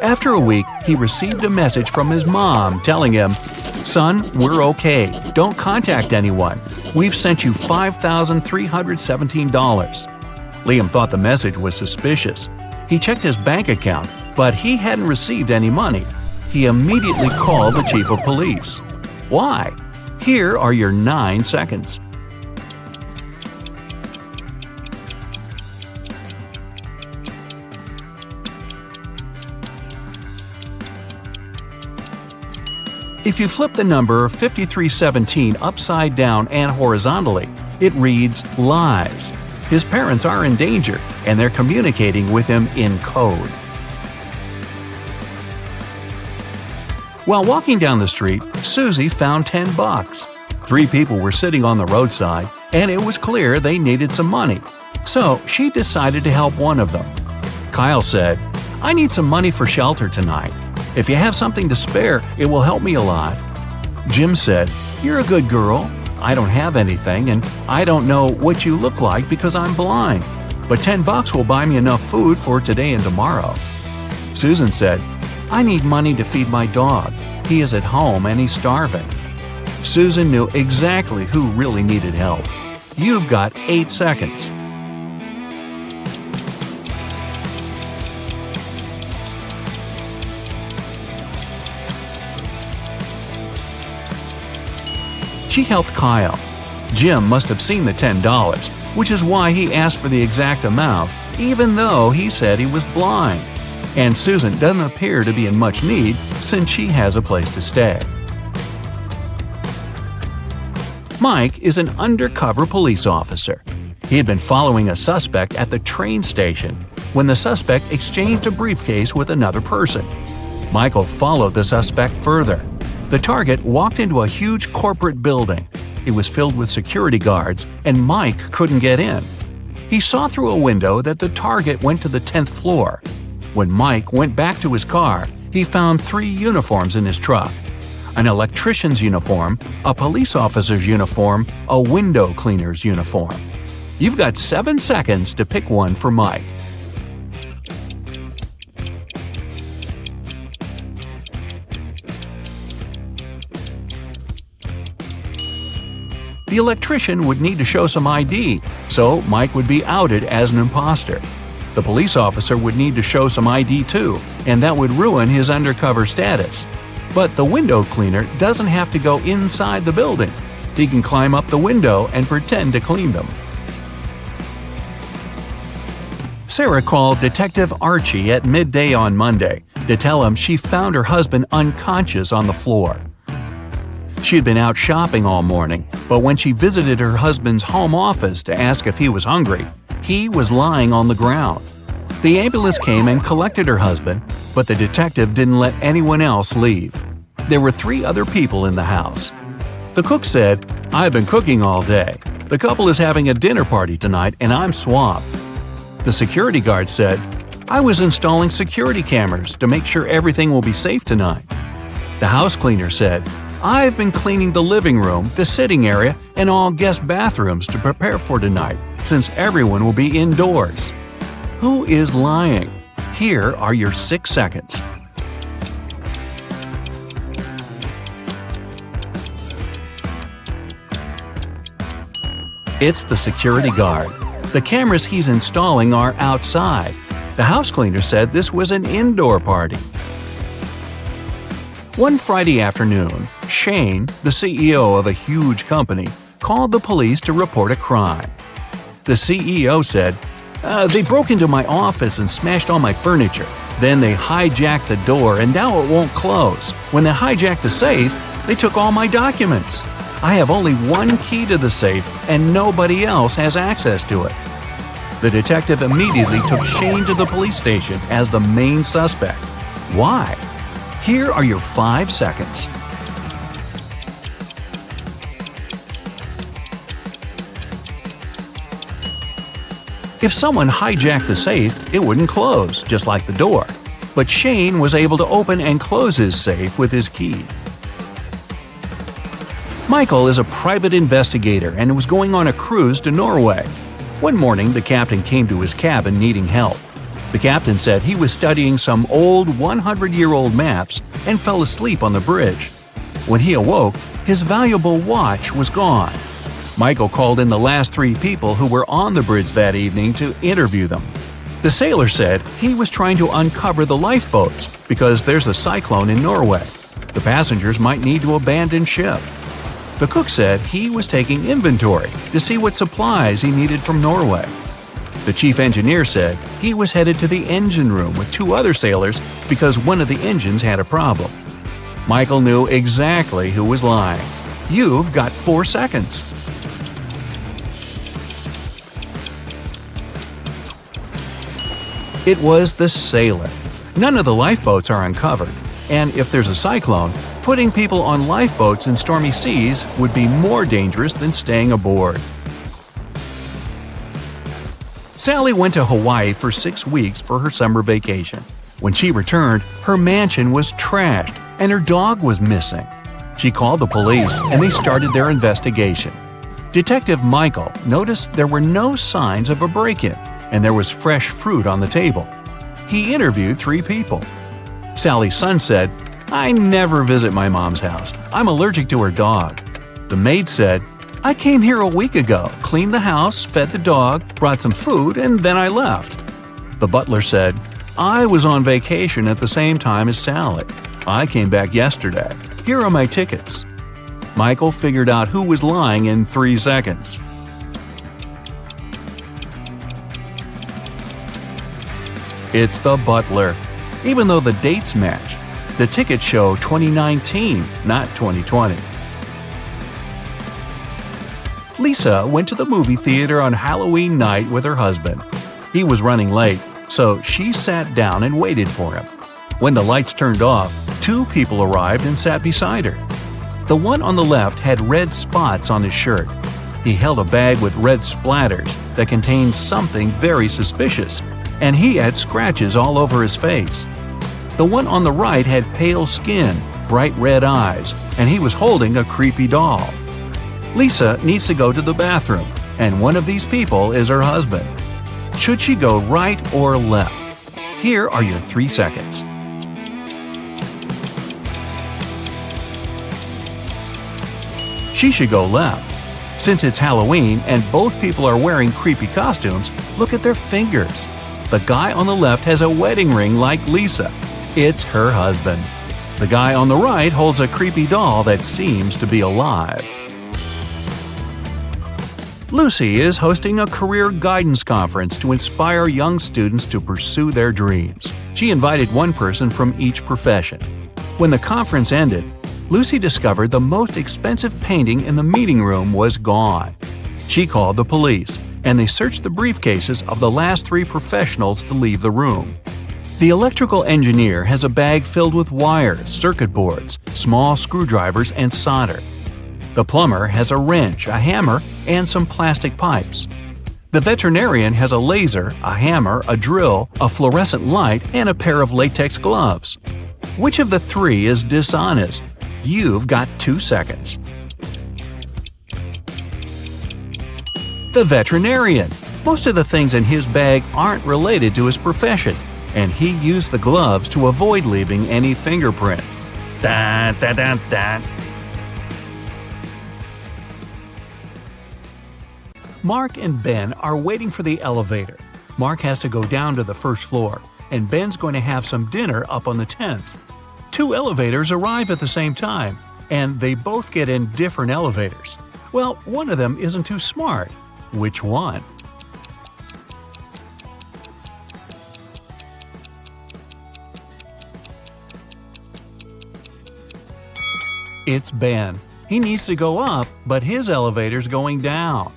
After a week, he received a message from his mom telling him, "Son, we're okay. Don't contact anyone. We've sent you $5,317. Liam thought the message was suspicious. He checked his bank account, but he hadn't received any money. He immediately called the chief of police. Why? Here are your 9 seconds. If you flip the number 5317 upside down and horizontally, it reads lies. His parents are in danger, and they're communicating with him in code. While walking down the street, Susie found $10. 3 people were sitting on the roadside, and it was clear they needed some money. So she decided to help one of them. Kyle said, "I need some money for shelter tonight. If you have something to spare, it will help me a lot." Jim said, "You're a good girl. I don't have anything, and I don't know what you look like because I'm blind. But $10 will buy me enough food for today and tomorrow." Susan said, "I need money to feed my dog. He is at home and he's starving." Susan knew exactly who really needed help. You've got 8 seconds. She helped Kyle. Jim must have seen the $10, which is why he asked for the exact amount, even though he said he was blind. And Susan doesn't appear to be in much need since she has a place to stay. Mike is an undercover police officer. He had been following a suspect at the train station when the suspect exchanged a briefcase with another person. Michael followed the suspect further. The target walked into a huge corporate building. It was filled with security guards, and Mike couldn't get in. He saw through a window that the target went to the 10th floor. When Mike went back to his car, he found 3 uniforms in his truck: an electrician's uniform, a police officer's uniform, a window cleaner's uniform. You've got 7 seconds to pick one for Mike. The electrician would need to show some ID, so Mike would be outed as an imposter. The police officer would need to show some ID too, and that would ruin his undercover status. But the window cleaner doesn't have to go inside the building. He can climb up the window and pretend to clean them. Sarah called Detective Archie at midday on Monday to tell him she found her husband unconscious on the floor. She had been out shopping all morning, but when she visited her husband's home office to ask if he was hungry, he was lying on the ground. The ambulance came and collected her husband, but the detective didn't let anyone else leave. There were 3 other people in the house. The cook said, "I've been cooking all day. The couple is having a dinner party tonight and I'm swamped." The security guard said, "I was installing security cameras to make sure everything will be safe tonight." The house cleaner said, "I've been cleaning the living room, the sitting area, and all guest bathrooms to prepare for tonight, since everyone will be indoors." Who is lying? Here are your 6 seconds. It's the security guard. The cameras he's installing are outside. The house cleaner said this was an indoor party. One Friday afternoon, Shane, the CEO of a huge company, called the police to report a crime. The CEO said, "They broke into my office and smashed all my furniture. Then they hijacked the door and now it won't close. When they hijacked the safe, they took all my documents. I have only one key to the safe and nobody else has access to it." The detective immediately took Shane to the police station as the main suspect. Why? Here are your 5 seconds. If someone hijacked the safe, it wouldn't close, just like the door. But Shane was able to open and close his safe with his key. Michael is a private investigator and was going on a cruise to Norway. One morning, the captain came to his cabin needing help. The captain said he was studying some old 100-year-old maps and fell asleep on the bridge. When he awoke, his valuable watch was gone. Michael called in the last 3 people who were on the bridge that evening to interview them. The sailor said he was trying to uncover the lifeboats because there's a cyclone in Norway. The passengers might need to abandon ship. The cook said he was taking inventory to see what supplies he needed from Norway. The chief engineer said he was headed to the engine room with 2 other sailors because one of the engines had a problem. Michael knew exactly who was lying. You've got 4 seconds. It was the sailor. None of the lifeboats are uncovered, and if there's a cyclone, putting people on lifeboats in stormy seas would be more dangerous than staying aboard. Sally went to Hawaii for 6 weeks for her summer vacation. When she returned, her mansion was trashed and her dog was missing. She called the police and they started their investigation. Detective Michael noticed there were no signs of a break-in and there was fresh fruit on the table. He interviewed 3 people. Sally's son said, "I never visit my mom's house. I'm allergic to her dog." The maid said, "I came here a week ago, cleaned the house, fed the dog, brought some food, and then I left." The butler said, "I was on vacation at the same time as Sally. I came back yesterday. Here are my tickets." Michael figured out who was lying in 3 seconds. It's the butler. Even though the dates match, the tickets show 2019, not 2020. Lisa went to the movie theater on Halloween night with her husband. He was running late, so she sat down and waited for him. When the lights turned off, 2 people arrived and sat beside her. The one on the left had red spots on his shirt. He held a bag with red splatters that contained something very suspicious, and he had scratches all over his face. The one on the right had pale skin, bright red eyes, and he was holding a creepy doll. Lisa needs to go to the bathroom, and one of these people is her husband. Should she go right or left? Here are your 3 seconds. She should go left. Since it's Halloween and both people are wearing creepy costumes, look at their fingers. The guy on the left has a wedding ring like Lisa. It's her husband. The guy on the right holds a creepy doll that seems to be alive. Lucy is hosting a career guidance conference to inspire young students to pursue their dreams. She invited one person from each profession. When the conference ended, Lucy discovered the most expensive painting in the meeting room was gone. She called the police, and they search the briefcases of the last 3 professionals to leave the room. The electrical engineer has a bag filled with wires, circuit boards, small screwdrivers, and solder. The plumber has a wrench, a hammer, and some plastic pipes. The veterinarian has a laser, a hammer, a drill, a fluorescent light, and a pair of latex gloves. Which of the 3 is dishonest? You've got 2 seconds. The veterinarian. Most of the things in his bag aren't related to his profession, and he used the gloves to avoid leaving any fingerprints. Dun, dun, dun, dun. Mark and Ben are waiting for the elevator. Mark has to go down to the first floor, and Ben's going to have some dinner up on the 10th. 2 elevators arrive at the same time, and they both get in different elevators. Well, one of them isn't too smart. Which one? It's Ben. He needs to go up, but his elevator's going down.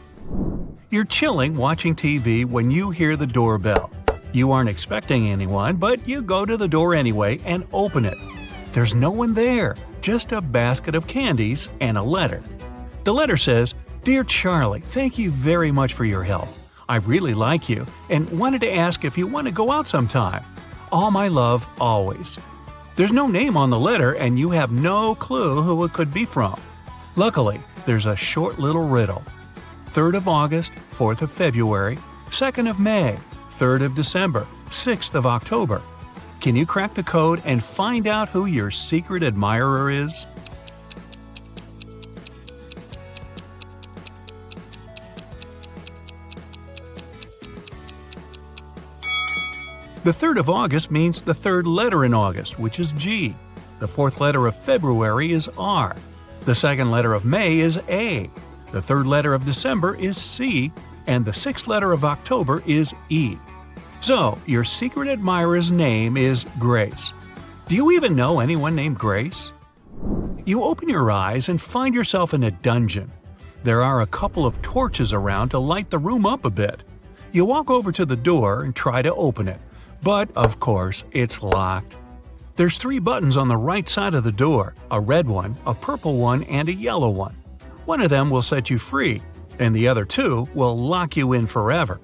You're chilling watching TV when you hear the doorbell. You aren't expecting anyone, but you go to the door anyway and open it. There's no one there, just a basket of candies and a letter. The letter says, "Dear Charlie, thank you very much for your help. I really like you and wanted to ask if you want to go out sometime. All my love, always." There's no name on the letter and you have no clue who it could be from. Luckily, there's a short little riddle. 3rd of August, 4th of February, 2nd of May, 3rd of December, 6th of October. Can you crack the code and find out who your secret admirer is? The 3rd of August means the 3rd letter in August, which is G. The 4th letter of February is R. The 2nd letter of May is A. The 3rd letter of December is C. And the 6th letter of October is E. So, your secret admirer's name is Grace. Do you even know anyone named Grace? You open your eyes and find yourself in a dungeon. There are a couple of torches around to light the room up a bit. You walk over to the door and try to open it. But, of course, it's locked. There's 3 buttons on the right side of the door, a red one, a purple one, and a yellow one. One of them will set you free, and the other 2 will lock you in forever.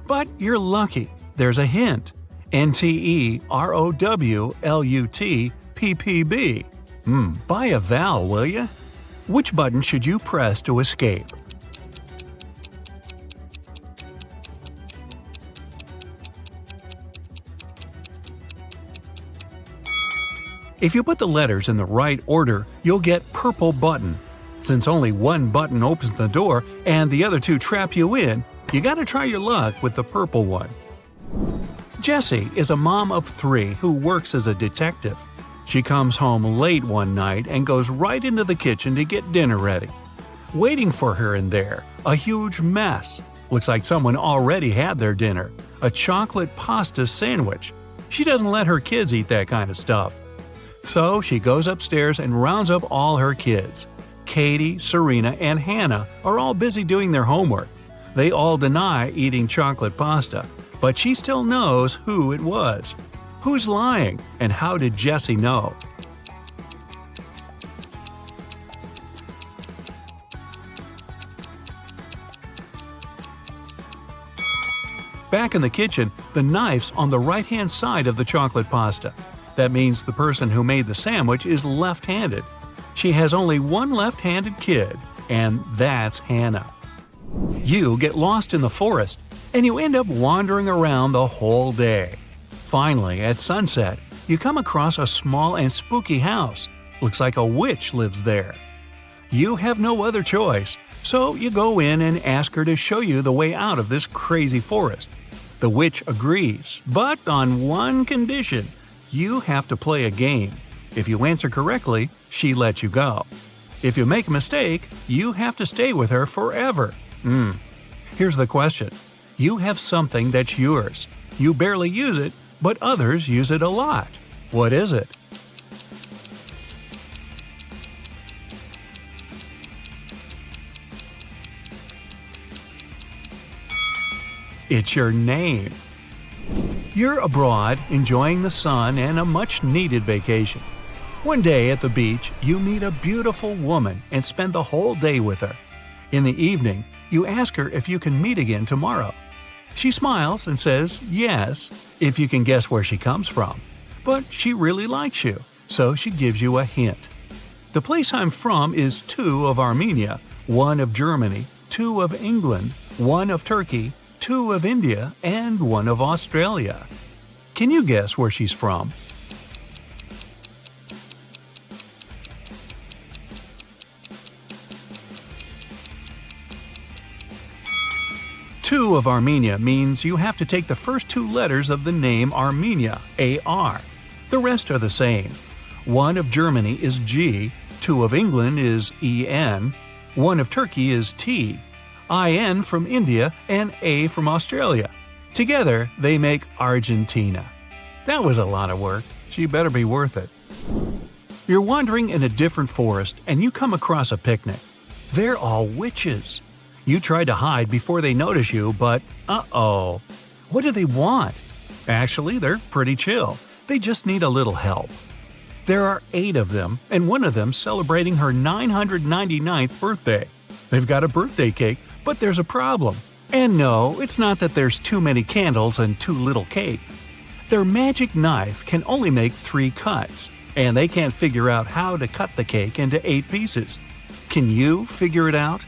But you're lucky. There's a hint. NTEROWLUTPPB. Buy a vowel, will ya? Which button should you press to escape? If you put the letters in the right order, you'll get purple button. Since only one button opens the door and the other 2 trap you in, you gotta try your luck with the purple one. Jessie is a mom of 3 who works as a detective. She comes home late one night and goes right into the kitchen to get dinner ready. Waiting for her in there, a huge mess. Looks like someone already had their dinner, a chocolate pasta sandwich. She doesn't let her kids eat that kind of stuff. So she goes upstairs and rounds up all her kids. Katie, Serena, and Hannah are all busy doing their homework. They all deny eating chocolate pasta, but she still knows who it was. Who's lying, and how did Jessie know? Back in the kitchen, the knife's on the right-hand side of the chocolate pasta. That means the person who made the sandwich is left-handed. She has only one left-handed kid, and that's Hannah. You get lost in the forest, and you end up wandering around the whole day. Finally, at sunset, you come across a small and spooky house. Looks like a witch lives there. You have no other choice, so you go in and ask her to show you the way out of this crazy forest. The witch agrees, but on one condition. You have to play a game. If you answer correctly, she lets you go. If you make a mistake, you have to stay with her forever. Here's the question. You have something that's yours. You barely use it, but others use it a lot. What is it? It's your name. You're abroad, enjoying the sun and a much-needed vacation. One day at the beach, you meet a beautiful woman and spend the whole day with her. In the evening, you ask her if you can meet again tomorrow. She smiles and says yes, if you can guess where she comes from. But she really likes you, so she gives you a hint. The place I'm from is 2 of Armenia, 1 of Germany, 2 of England, 1 of Turkey, 2 of India, and 1 of Australia. Can you guess where she's from? Two of Armenia means you have to take the first 2 letters of the name Armenia, A-R. The rest are the same. 1 of Germany is G, 2 of England is E-N, 1 of Turkey is T, I-N from India, and A from Australia. Together, they make Argentina. That was a lot of work. She better be worth it. You're wandering in a different forest and you come across a picnic. They're all witches. You try to hide before they notice you, but uh-oh. What do they want? Actually, they're pretty chill. They just need a little help. There are 8 of them, and one of them celebrating her 999th birthday. They've got a birthday cake, but there's a problem. And no, it's not that there's too many candles and too little cake. Their magic knife can only make 3 cuts, and they can't figure out how to cut the cake into 8 pieces. Can you figure it out?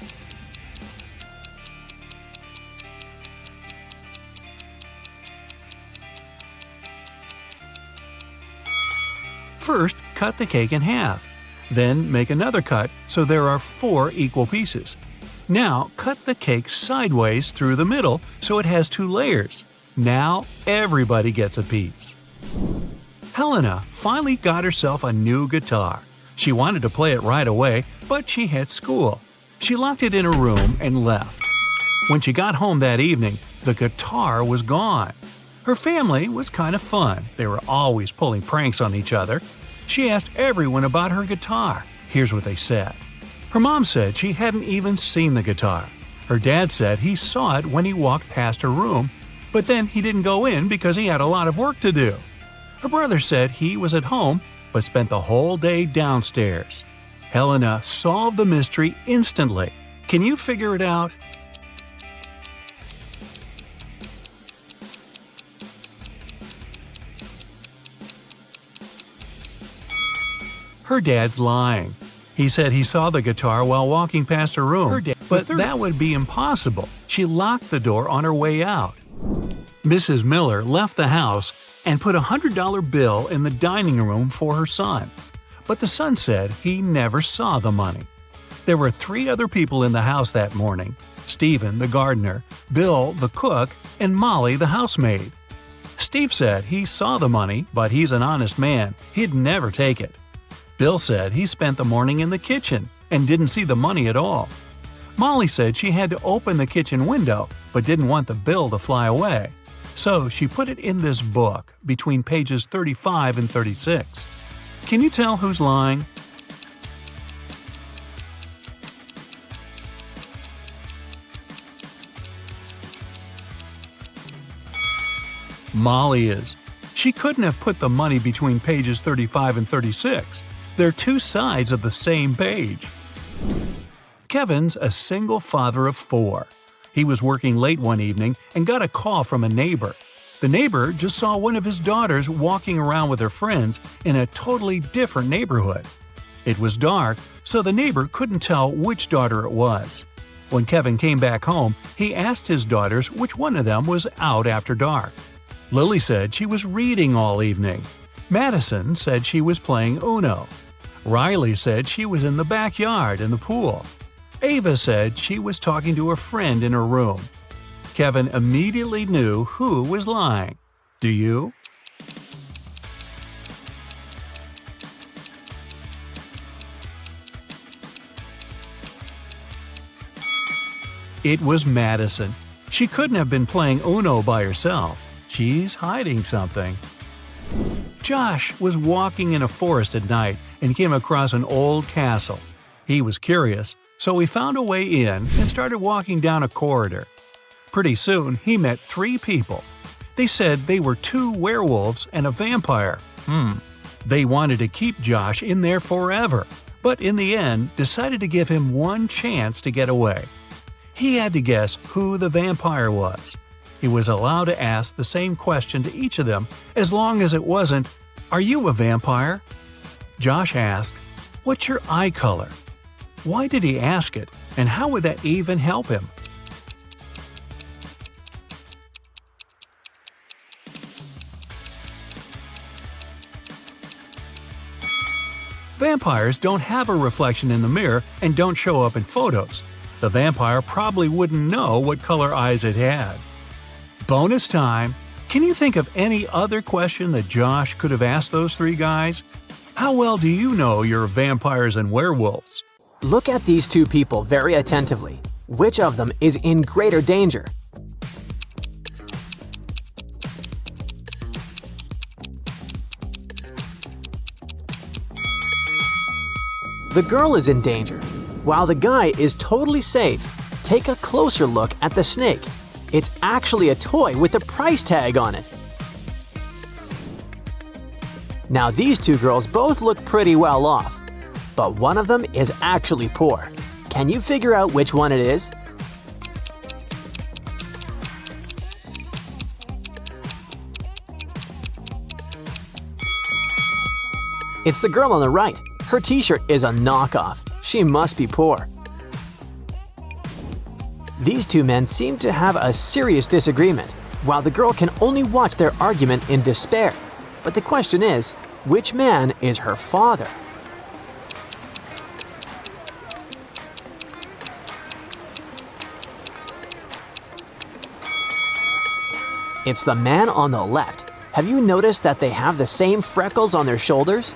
First, cut the cake in half. Then make another cut so there are 4 equal pieces. Now, cut the cake sideways through the middle so it has 2 layers. Now, everybody gets a piece. Helena finally got herself a new guitar. She wanted to play it right away, but she had school. She locked it in her room and left. When she got home that evening, the guitar was gone. Her family was kind of fun. They were always pulling pranks on each other. She asked everyone about her guitar. Here's what they said. Her mom said she hadn't even seen the guitar. Her dad said he saw it when he walked past her room, but then he didn't go in because he had a lot of work to do. Her brother said he was at home, but spent the whole day downstairs. Helena solved the mystery instantly. Can you figure it out? Her dad's lying. He said he saw the guitar while walking past her room, but that would be impossible. She locked the door on her way out. Mrs. Miller left the house and put a $100 bill in the dining room for her son. But the son said he never saw the money. There were 3 other people in the house that morning: Stephen, the gardener, Bill, the cook, and Molly, the housemaid. Steve said he saw the money, but he's an honest man. He'd never take it. Bill said he spent the morning in the kitchen and didn't see the money at all. Molly said she had to open the kitchen window but didn't want the bill to fly away. So she put it in this book between pages 35 and 36. Can you tell who's lying? Molly is. She couldn't have put the money between pages 35 and 36. They're 2 sides of the same page. Kevin's a single father of 4. He was working late one evening and got a call from a neighbor. The neighbor just saw one of his daughters walking around with her friends in a totally different neighborhood. It was dark, so the neighbor couldn't tell which daughter it was. When Kevin came back home, he asked his daughters which one of them was out after dark. Lily said she was reading all evening. Madison said she was playing Uno. Riley said she was in the backyard in the pool. Ava said she was talking to a friend in her room. Kevin immediately knew who was lying. Do you? It was Madison. She couldn't have been playing Uno by herself. She's hiding something. Josh was walking in a forest at night and came across an old castle. He was curious, so he found a way in and started walking down a corridor. Pretty soon, he met 3 people. They said they were 2 werewolves and a vampire. They wanted to keep Josh in there forever, but in the end decided to give him one chance to get away. He had to guess who the vampire was. He was allowed to ask the same question to each of them as long as it wasn't, "Are you a vampire?" Josh asked, "What's your eye color?" Why did he ask it, and how would that even help him? Vampires don't have a reflection in the mirror and don't show up in photos. The vampire probably wouldn't know what color eyes it had. Bonus time! Can you think of any other question that Josh could have asked those 3 guys? How well do you know your vampires and werewolves? Look at these 2 people very attentively. Which of them is in greater danger? The girl is in danger, while the guy is totally safe. Take a closer look at the snake. It's actually a toy with a price tag on it. Now these 2 girls both look pretty well off, but one of them is actually poor. Can you figure out which one it is? It's the girl on the right. Her t-shirt is a knockoff. She must be poor. These 2 men seem to have a serious disagreement, while the girl can only watch their argument in despair. But the question is, which man is her father? It's the man on the left. Have you noticed that they have the same freckles on their shoulders?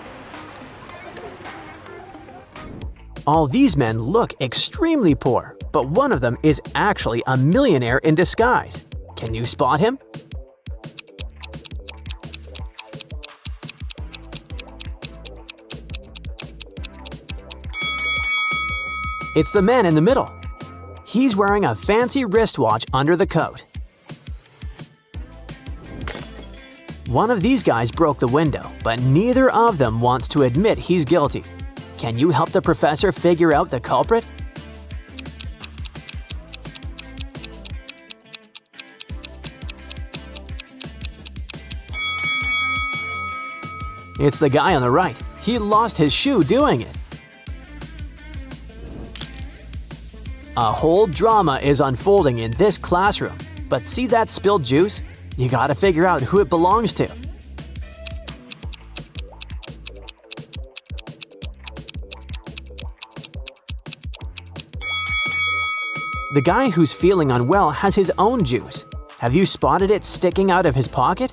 All these men look extremely poor, but one of them is actually a millionaire in disguise. Can you spot him? It's the man in the middle. He's wearing a fancy wristwatch under the coat. One of these guys broke the window, but neither of them wants to admit he's guilty. Can you help the professor figure out the culprit? It's the guy on the right. He lost his shoe doing it. A whole drama is unfolding in this classroom, but see that spilled juice? You gotta figure out who it belongs to. The guy who's feeling unwell has his own juice. Have you spotted it sticking out of his pocket?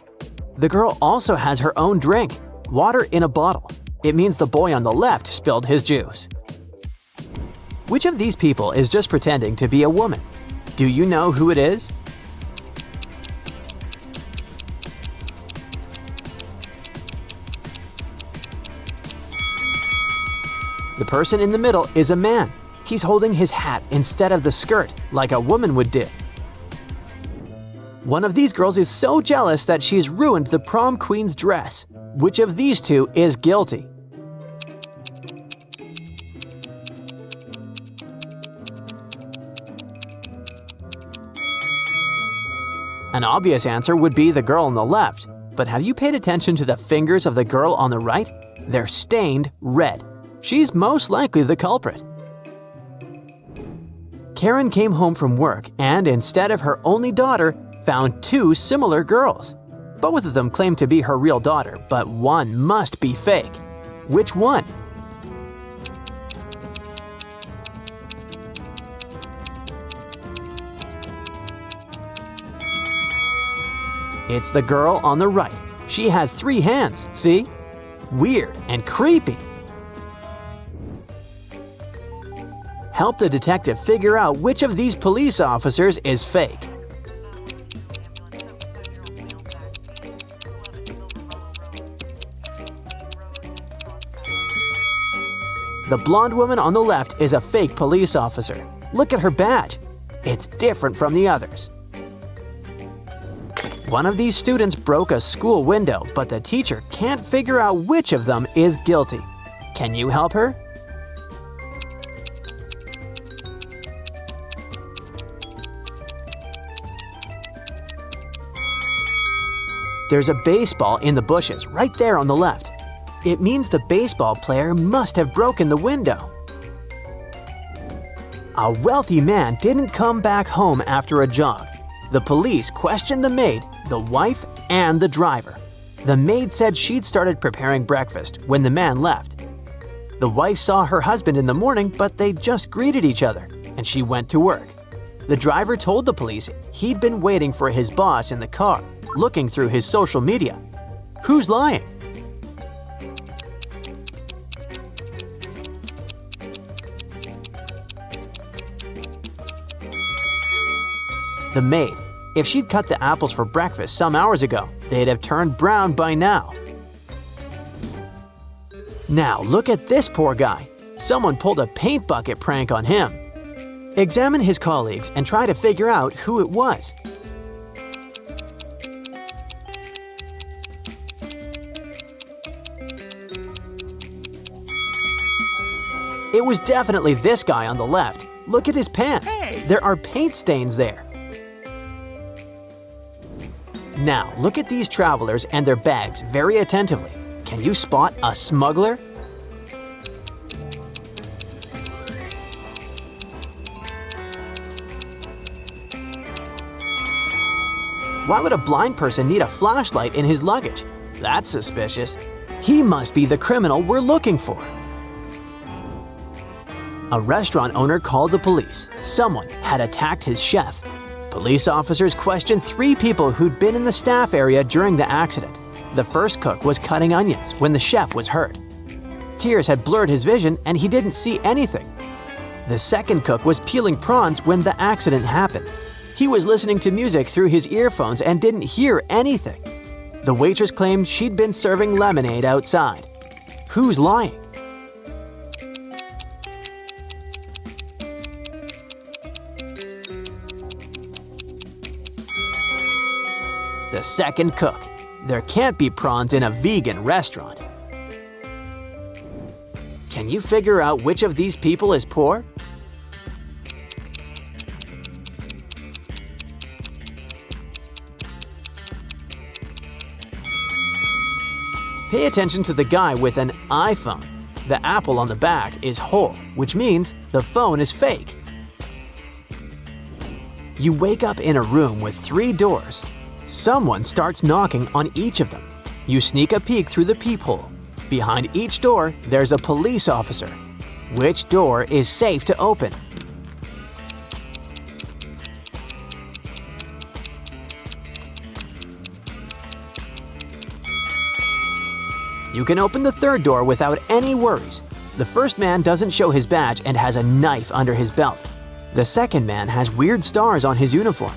The girl also has her own drink, water in a bottle. It means the boy on the left spilled his juice. Which of these people is just pretending to be a woman? Do you know who it is? The person in the middle is a man. He's holding his hat instead of the skirt, like a woman would do. One of these girls is so jealous that she's ruined the prom queen's dress. Which of these 2 is guilty? An obvious answer would be the girl on the left, but have you paid attention to the fingers of the girl on the right? They're stained red. She's most likely the culprit. Karen came home from work and, instead of her only daughter, found 2 similar girls. Both of them claim to be her real daughter, but one must be fake. Which one? It's the girl on the right. She has 3 hands, see? Weird and creepy. Help the detective figure out which of these police officers is fake. The blonde woman on the left is a fake police officer. Look at her badge. It's different from the others. One of these students broke a school window, but the teacher can't figure out which of them is guilty. Can you help her? There's a baseball in the bushes right there on the left. It means the baseball player must have broken the window. A wealthy man didn't come back home after a jog. The police questioned the maid, the wife, and the driver. The maid said she'd started preparing breakfast when the man left. The wife saw her husband in the morning, but they just greeted each other, and she went to work. The driver told the police he'd been waiting for his boss in the car, looking through his social media. Who's lying? The maid. If she'd cut the apples for breakfast some hours ago, they'd have turned brown by now. Now look at this poor guy. Someone pulled a paint bucket prank on him. Examine his colleagues and try to figure out who it was. It was definitely this guy on the left. Look at his pants. There are paint stains there. Now, look at these travelers and their bags very attentively. Can you spot a smuggler? Why would a blind person need a flashlight in his luggage? That's suspicious. He must be the criminal we're looking for. A restaurant owner called the police. Someone had attacked his chef. Police officers questioned 3 people who'd been in the staff area during the accident. The first cook was cutting onions when the chef was hurt. Tears had blurred his vision and he didn't see anything. The second cook was peeling prawns when the accident happened. He was listening to music through his earphones and didn't hear anything. The waitress claimed she'd been serving lemonade outside. Who's lying? The second cook. There can't be prawns in a vegan restaurant. Can you figure out which of these people is poor? Pay attention to the guy with an iPhone. The apple on the back is whole, which means the phone is fake. You wake up in a room with 3 doors. Someone starts knocking on each of them. You sneak a peek through the peephole. Behind each door, there's a police officer. Which door is safe to open? You can open the third door without any worries. The first man doesn't show his badge and has a knife under his belt. The second man has weird stars on his uniform.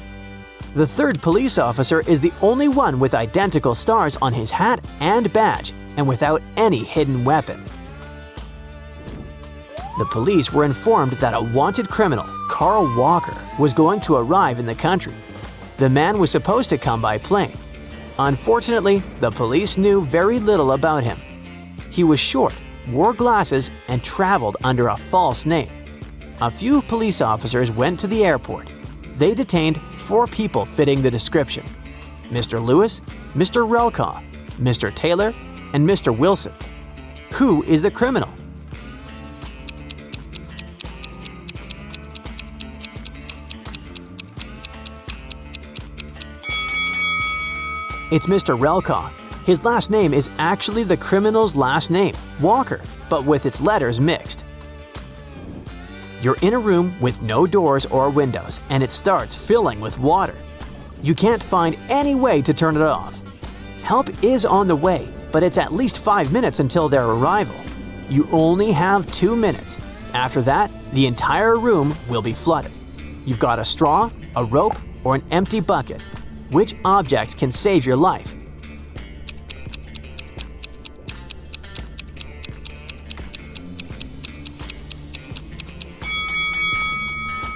The third police officer is the only one with identical stars on his hat and badge and without any hidden weapon. The police were informed that a wanted criminal, Carl Walker, was going to arrive in the country. The man was supposed to come by plane. Unfortunately, the police knew very little about him. He was short, wore glasses, and traveled under a false name. A few police officers went to the airport. They detained 4 people fitting the description: Mr. Lewis, Mr. Relkaw, Mr. Taylor, and Mr. Wilson. Who is the criminal? It's Mr. Relkaw. His last name is actually the criminal's last name, Walker, but with its letters mixed. You're in a room with no doors or windows, and it starts filling with water. You can't find any way to turn it off. Help is on the way, but it's at least 5 minutes until their arrival. You only have 2 minutes. After that, the entire room will be flooded. You've got a straw, a rope, or an empty bucket. Which object can save your life?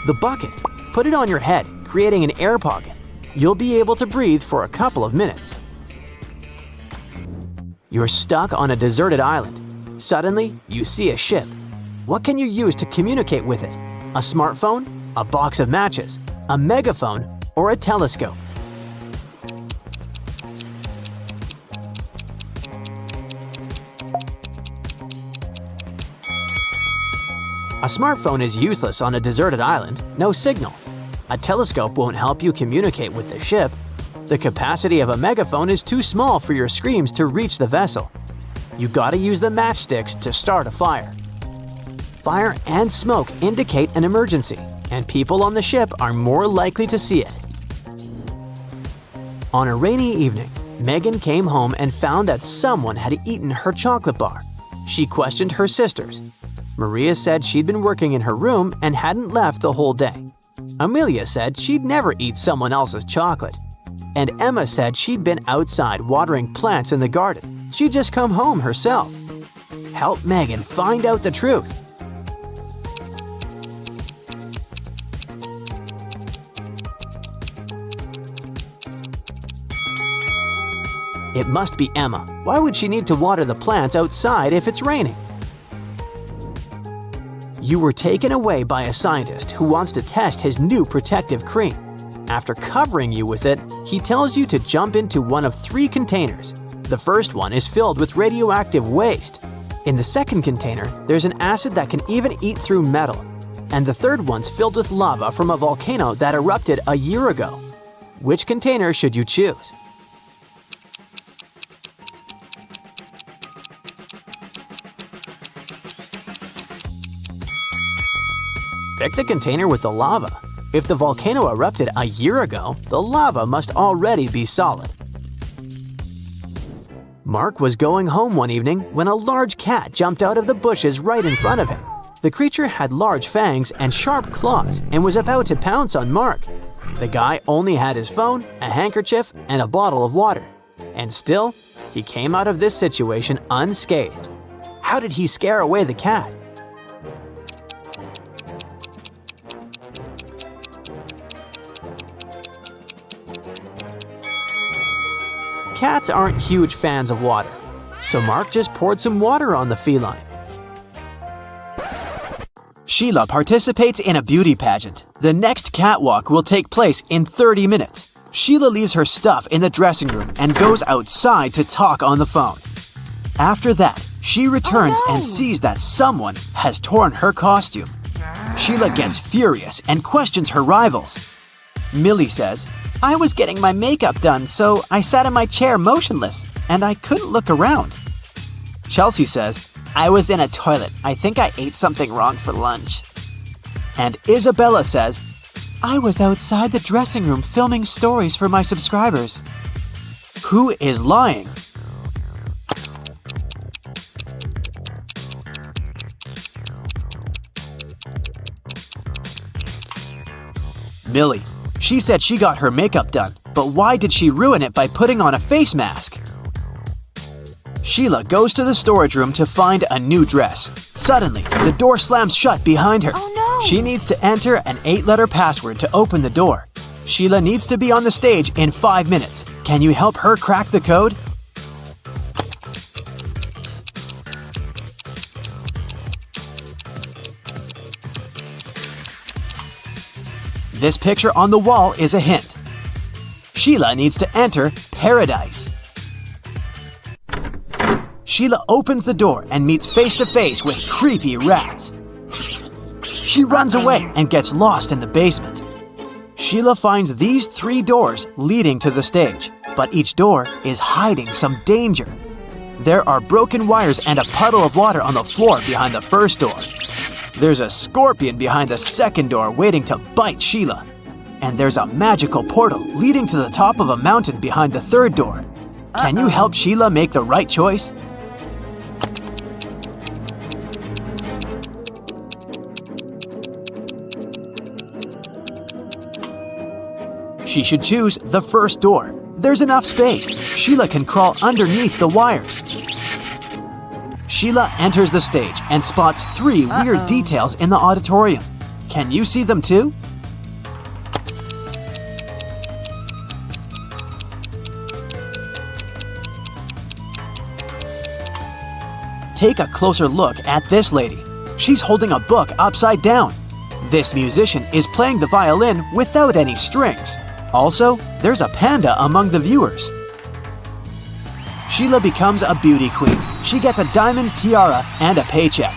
The bucket. Put it on your head, creating an air pocket. you'll be able to breathe for a couple of minutes. You're stuck on a deserted island. Suddenly, you see a ship. What can you use to communicate with it? A smartphone, a box of matches, a megaphone, or a telescope? A smartphone is useless on a deserted island, no signal. A telescope won't help you communicate with the ship. The capacity of a megaphone is too small for your screams to reach the vessel. You gotta use the matchsticks to start a fire. Fire and smoke indicate an emergency, and people on the ship are more likely to see it. On a rainy evening, Megan came home and found that someone had eaten her chocolate bar. She questioned her sisters. Maria said she'd been working in her room and hadn't left the whole day. Amelia said she'd never eat someone else's chocolate. And Emma said she'd been outside watering plants in the garden. She'd just come home herself. Help Megan find out the truth. It must be Emma. Why would she need to water the plants outside if it's raining? You were taken away by a scientist who wants to test his new protective cream. After covering you with it, he tells you to jump into one of 3 containers. The first one is filled with radioactive waste. In the second container, there's an acid that can even eat through metal. And the third one's filled with lava from a volcano that erupted a year ago. Which container should you choose? Pick the container with the lava. If the volcano erupted a year ago, the lava must already be solid. Mark was going home one evening when a large cat jumped out of the bushes right in front of him. The creature had large fangs and sharp claws and was about to pounce on Mark. The guy only had his phone, a handkerchief, and a bottle of water. And still, he came out of this situation unscathed. How did he scare away the cat? Cats aren't huge fans of water, so Mark just poured some water on the feline. Sheila participates in a beauty pageant. The next catwalk will take place in 30 minutes. Sheila leaves her stuff in the dressing room and goes outside to talk on the phone. After that, she returns and sees that someone has torn her costume. Sheila gets furious and questions her rivals. Millie says, "I was getting my makeup done, so I sat in my chair motionless, and I couldn't look around." Chelsea says, "I was in a toilet. I think I ate something wrong for lunch." And Isabella says, "I was outside the dressing room filming stories for my subscribers." Who is lying? Millie. She said she got her makeup done, but why did she ruin it by putting on a face mask? Sheila goes to the storage room to find a new dress. Suddenly, the door slams shut behind her. Oh no! She needs to enter an 8-letter password to open the door. Sheila needs to be on the stage in 5 minutes. Can you help her crack the code? This picture on the wall is a hint. Sheila needs to enter paradise. Sheila opens the door and meets face-to-face with creepy rats. She runs away and gets lost in the basement. Sheila finds these 3 doors leading to the stage, but each door is hiding some danger. There are broken wires and a puddle of water on the floor behind the first door. There's a scorpion behind the second door waiting to bite Sheila. And there's a magical portal leading to the top of a mountain behind the third door. Can you help Sheila make the right choice? She should choose the first door. There's enough space. Sheila can crawl underneath the wires. Sheila enters the stage and spots 3 weird details in the auditorium. Can you see them too? Take a closer look at this lady. She's holding a book upside down. This musician is playing the violin without any strings. Also, there's a panda among the viewers. Sheila becomes a beauty queen. She gets a diamond tiara and a paycheck.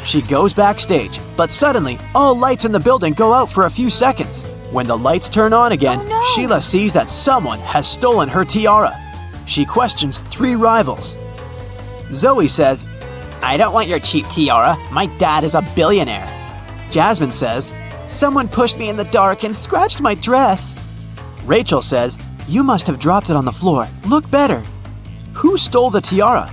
She goes backstage, but suddenly, all lights in the building go out for a few seconds. When the lights turn on again, Oh, no. Sheila sees that someone has stolen her tiara. She questions 3 rivals. Zoe says, "I don't want your cheap tiara. My dad is a billionaire." Jasmine says, "Someone pushed me in the dark and scratched my dress." Rachel says, "You must have dropped it on the floor. Look better." Who stole the tiara?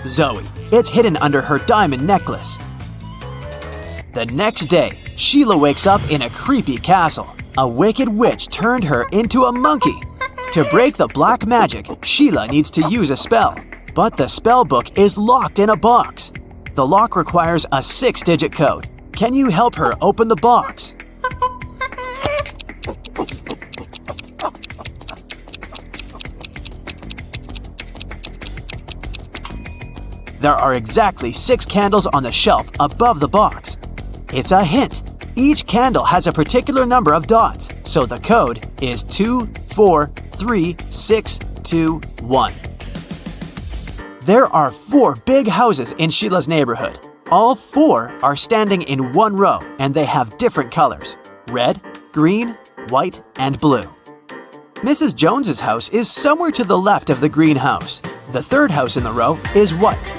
Zoe. It's hidden under her diamond necklace. The next day, Sheila wakes up in a creepy castle. A wicked witch turned her into a monkey. To break the black magic, Sheila needs to use a spell. But the spell book is locked in a box. The lock requires a 6-digit code. Can you help her open the box? There are exactly 6 candles on the shelf above the box. It's a hint. Each candle has a particular number of dots, so the code is 24361. There are 4 big houses in Sheila's neighborhood. All 4 are standing in one row, and they have different colors: red, green, white, and blue. Mrs. Jones's house is somewhere to the left of the green house. The 3rd house in the row is white.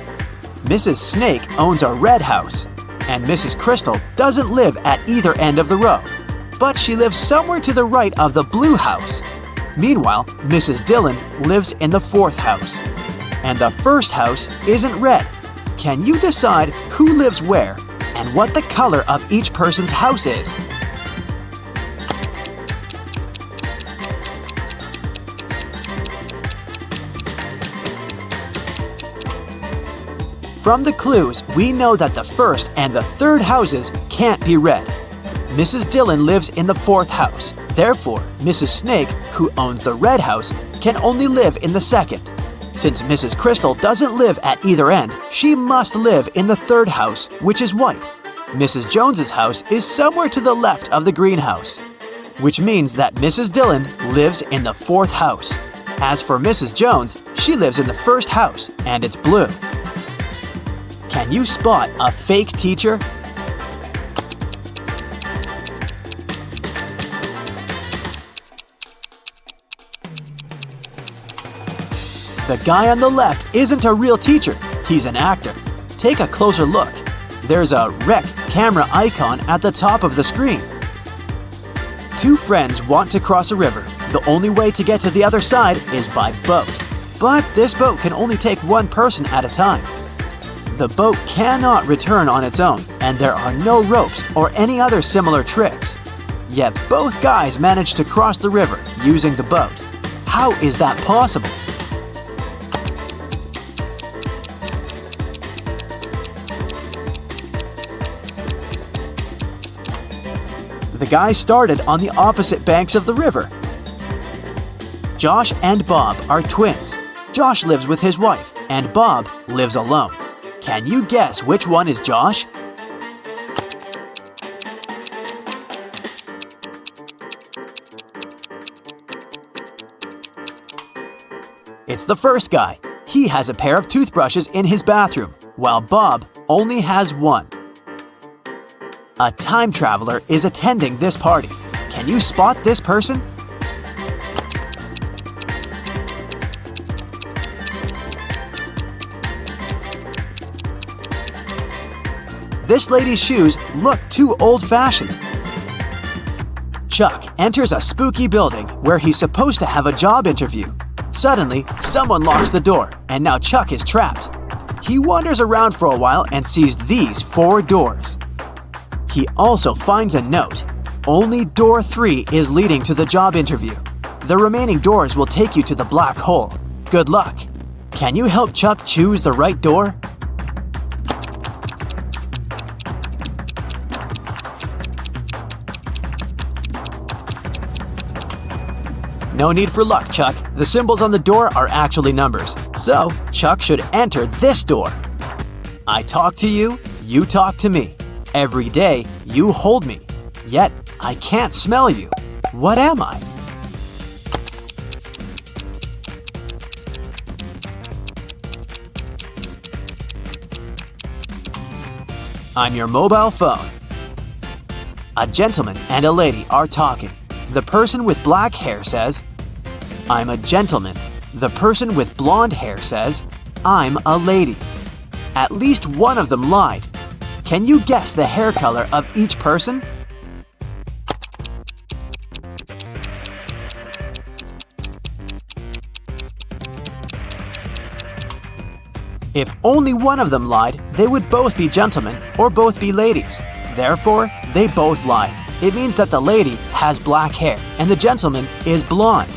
Mrs. Snake owns a red house, and Mrs. Crystal doesn't live at either end of the row, but she lives somewhere to the right of the blue house. Meanwhile, Mrs. Dillon lives in the 4th house. And the 1st house isn't red. Can you decide who lives where and what the color of each person's house is? From the clues, we know that the 1st and the 3rd houses can't be red. Mrs. Dillon lives in the 4th house. Therefore, Mrs. Snake, who owns the red house, can only live in the 2nd. Since Mrs. Crystal doesn't live at either end, she must live in the 3rd house, which is white. Mrs. Jones's house is somewhere to the left of the green house, which means that Mrs. Dillon lives in the 4th house. As for Mrs. Jones, she lives in the 1st house, and it's blue. Can you spot a fake teacher? The guy on the left isn't a real teacher, he's an actor. Take a closer look. There's a rec camera icon at the top of the screen. 2 friends want to cross a river. The only way to get to the other side is by boat. But this boat can only take 1 person at a time. The boat cannot return on its own, and there are no ropes or any other similar tricks. Yet both guys managed to cross the river using the boat. How is that possible? The guys started on the opposite banks of the river. Josh and Bob are twins. Josh lives with his wife, and Bob lives alone. Can you guess which one is Josh? It's the first guy. He has a pair of toothbrushes in his bathroom, while Bob only has 1. A time traveler is attending this party. Can you spot this person? This lady's shoes look too old-fashioned. Chuck enters a spooky building where he's supposed to have a job interview. Suddenly, someone locks the door, and now Chuck is trapped. He wanders around for a while and sees these 4 doors. He also finds a note. Only door 3 is leading to the job interview. The remaining doors will take you to the black hole. Good luck. Can you help Chuck choose the right door? No need for luck, Chuck. The symbols on the door are actually numbers. So, Chuck should enter this door. I talk to you, you talk to me. Every day, you hold me. Yet, I can't smell you. What am I? I'm your mobile phone. A gentleman and a lady are talking. The person with black hair says, I'm a gentleman. The person with blonde hair says, I'm a lady. At least one of them lied. Can you guess the hair color of each person? If only one of them lied, they would both be gentlemen or both be ladies. Therefore, they both lied. It means that the lady has black hair and the gentleman is blonde.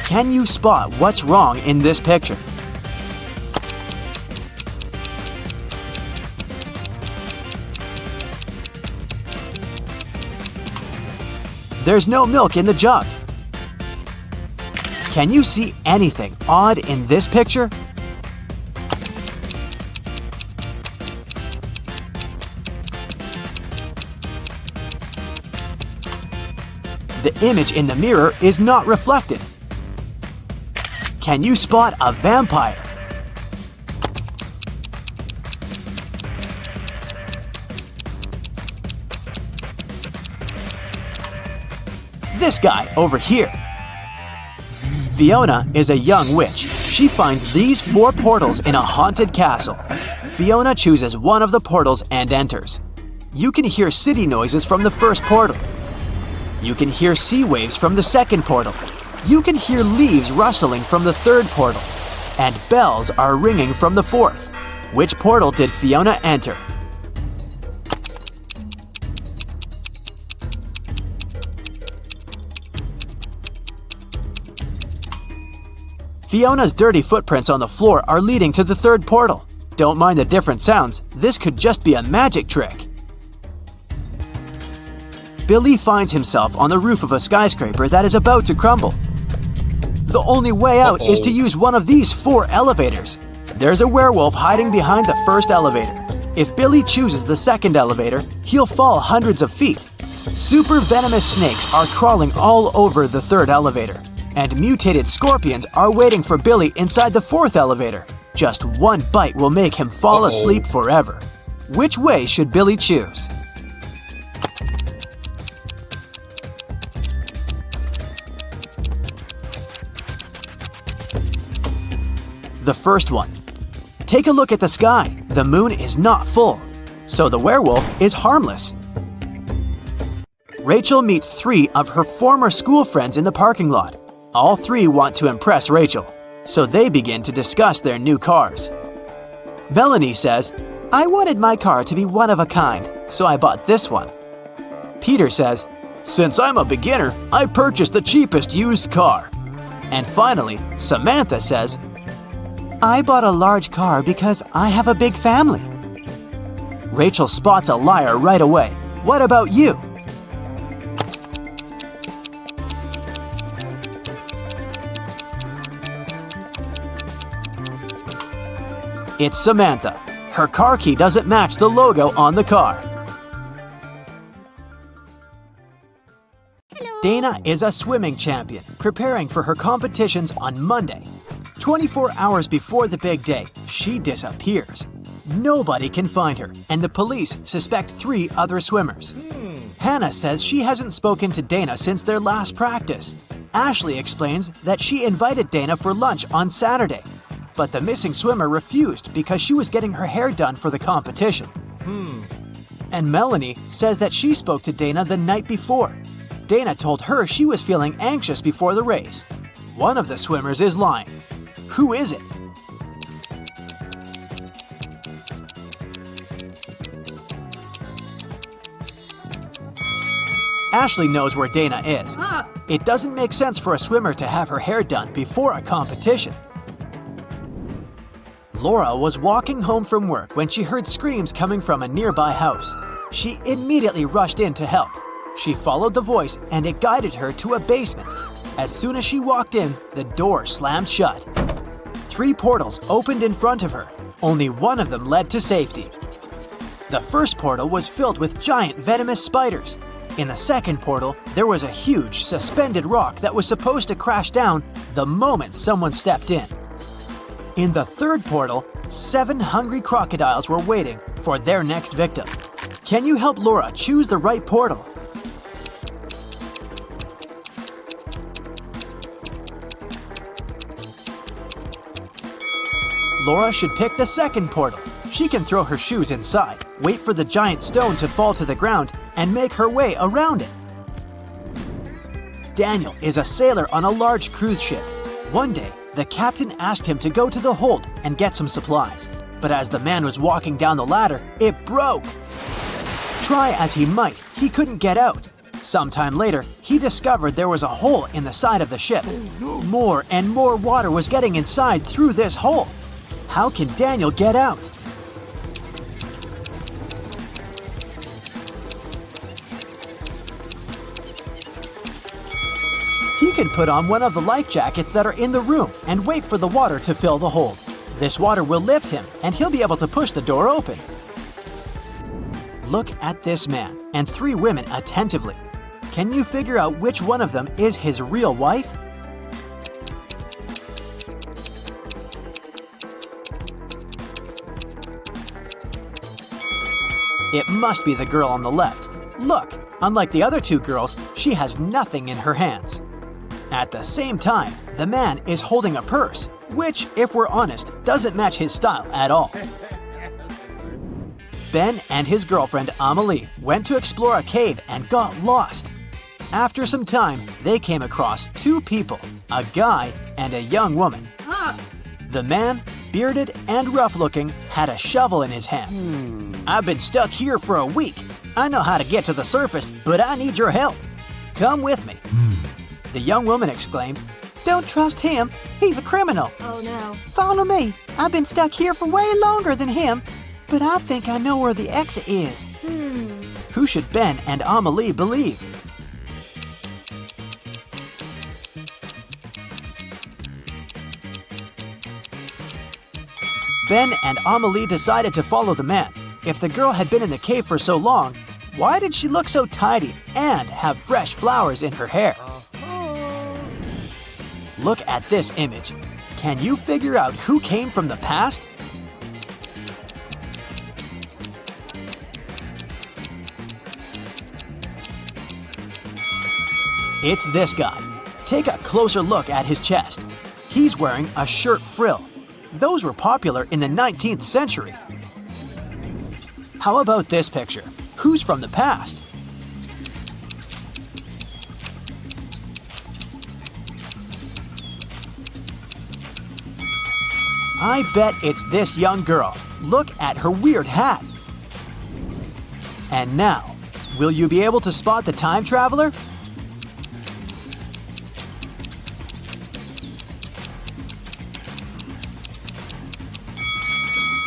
Can you spot what's wrong in this picture? There's no milk in the jug. Can you see anything odd in this picture? The image in the mirror is not reflected. Can you spot a vampire? This guy over here. Fiona is a young witch. She finds these 4 portals in a haunted castle. Fiona chooses one of the portals and enters. You can hear city noises from the first portal. You can hear sea waves from the second portal. You can hear leaves rustling from the third portal. And bells are ringing from the fourth. Which portal did Fiona enter? Fiona's dirty footprints on the floor are leading to the third portal. Don't mind the different sounds, this could just be a magic trick. Billy finds himself on the roof of a skyscraper that is about to crumble. The only way out is to use one of these 4 elevators. There's a werewolf hiding behind the first elevator. If Billy chooses the second elevator, he'll fall hundreds of feet. Super venomous snakes are crawling all over the third elevator. And mutated scorpions are waiting for Billy inside the fourth elevator. Just one bite will make him fall asleep forever. Which way should Billy choose? The first one. Take a look at the sky. The moon is not full, so the werewolf is harmless. Rachel meets 3 of her former school friends in the parking lot. All 3 want to impress Rachel, so they begin to discuss their new cars. Melanie says, I wanted my car to be one of a kind, so I bought this one. Peter says, since I'm a beginner, I purchased the cheapest used car. And finally, Samantha says, I bought a large car because I have a big family. Rachel spots a liar right away. What about you? It's Samantha. Her car key doesn't match the logo on the car. Dana is a swimming champion, preparing for her competitions on Monday. 24 hours before the big day, she disappears. Nobody can find her, and the police suspect 3 other swimmers. Hannah says she hasn't spoken to Dana since their last practice. Ashley explains that she invited Dana for lunch on Saturday, but the missing swimmer refused because she was getting her hair done for the competition. And Melanie says that she spoke to Dana the night before. Dana told her she was feeling anxious before the race. One of the swimmers is lying. Who is it? Ashley knows where Dana is. It doesn't make sense for a swimmer to have her hair done before a competition. Laura was walking home from work when she heard screams coming from a nearby house. She immediately rushed in to help. She followed the voice and it guided her to a basement. As soon as she walked in, the door slammed shut. 3 portals opened in front of her. Only one of them led to safety. The first portal was filled with giant venomous spiders. In the second portal, there was a huge suspended rock that was supposed to crash down the moment someone stepped in. In the third portal, 7 hungry crocodiles were waiting for their next victim. Can you help Laura choose the right portal? Laura should pick the second portal. She can throw her shoes inside, wait for the giant stone to fall to the ground, and make her way around it. Daniel is a sailor on a large cruise ship. One day, the captain asked him to go to the hold and get some supplies. But as the man was walking down the ladder, it broke. Try as he might, he couldn't get out. Sometime later, he discovered there was a hole in the side of the ship. More and more water was getting inside through this hole. How can Daniel get out? He can put on one of the life jackets that are in the room and wait for the water to fill the hole. This water will lift him and he'll be able to push the door open. Look at this man and 3 women attentively. Can you figure out which one of them is his real wife? It must be the girl on the left. Look, unlike the other 2 girls, she has nothing in her hands. At the same time, the man is holding a purse, which, if we're honest, doesn't match his style at all. Ben and his girlfriend Amelie went to explore a cave and got lost. After some time, they came across 2 people, a guy and a young woman. The man, bearded and rough-looking, had a shovel in his hands. I've been stuck here for a week. I know how to get to the surface, but I need your help. Come with me. The young woman exclaimed, Don't trust him. He's a criminal. Oh no. Follow me. I've been stuck here for way longer than him, but I think I know where the exit is. Who should Ben and Amelie believe? Ben and Amelie decided to follow the man. If the girl had been in the cave for so long, why did she look so tidy and have fresh flowers in her hair? Look at this image. Can you figure out who came from the past? It's this guy. Take a closer look at his chest. He's wearing a shirt frill. Those were popular in the 19th century. How about this picture? Who's from the past? I bet it's this young girl. Look at her weird hat. And now, will you be able to spot the time traveler?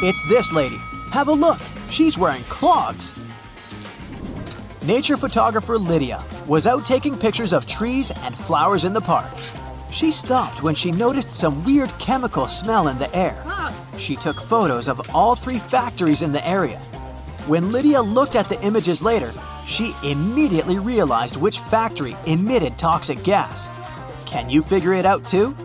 It's this lady. Have a look. She's wearing clogs. Nature photographer Lydia was out taking pictures of trees and flowers in the park. She stopped when she noticed some weird chemical smell in the air. She took photos of all 3 factories in the area. When Lydia looked at the images later, she immediately realized which factory emitted toxic gas. Can you figure it out too?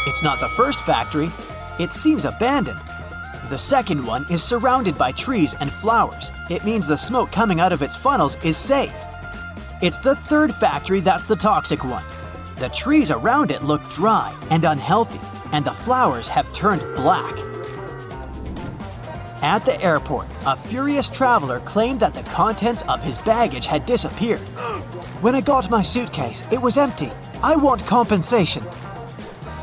It's not the first factory. It seems abandoned. The second one is surrounded by trees and flowers. It means the smoke coming out of its funnels is safe. It's the third factory that's the toxic one. The trees around it look dry and unhealthy, and the flowers have turned black. At the airport, a furious traveler claimed that the contents of his baggage had disappeared. When I got my suitcase, it was empty. I want compensation.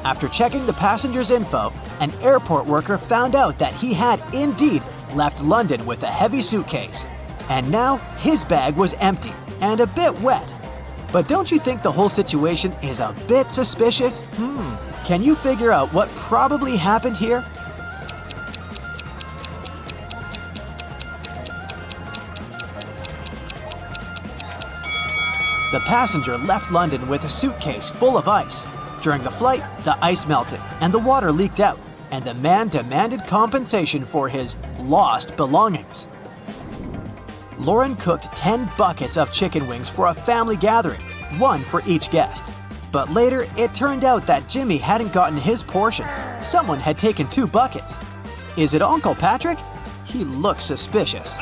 After checking the passenger's info, an airport worker found out that he had indeed left London with a heavy suitcase. And now his bag was empty and a bit wet. But don't you think the whole situation is a bit suspicious? Can you figure out what probably happened here? The passenger left London with a suitcase full of ice. During the flight, the ice melted and the water leaked out, and the man demanded compensation for his lost belongings. Lauren cooked 10 buckets of chicken wings for a family gathering, one for each guest. But later, it turned out that Jimmy hadn't gotten his portion. Someone had taken 2 buckets. Is it Uncle Patrick? He looks suspicious.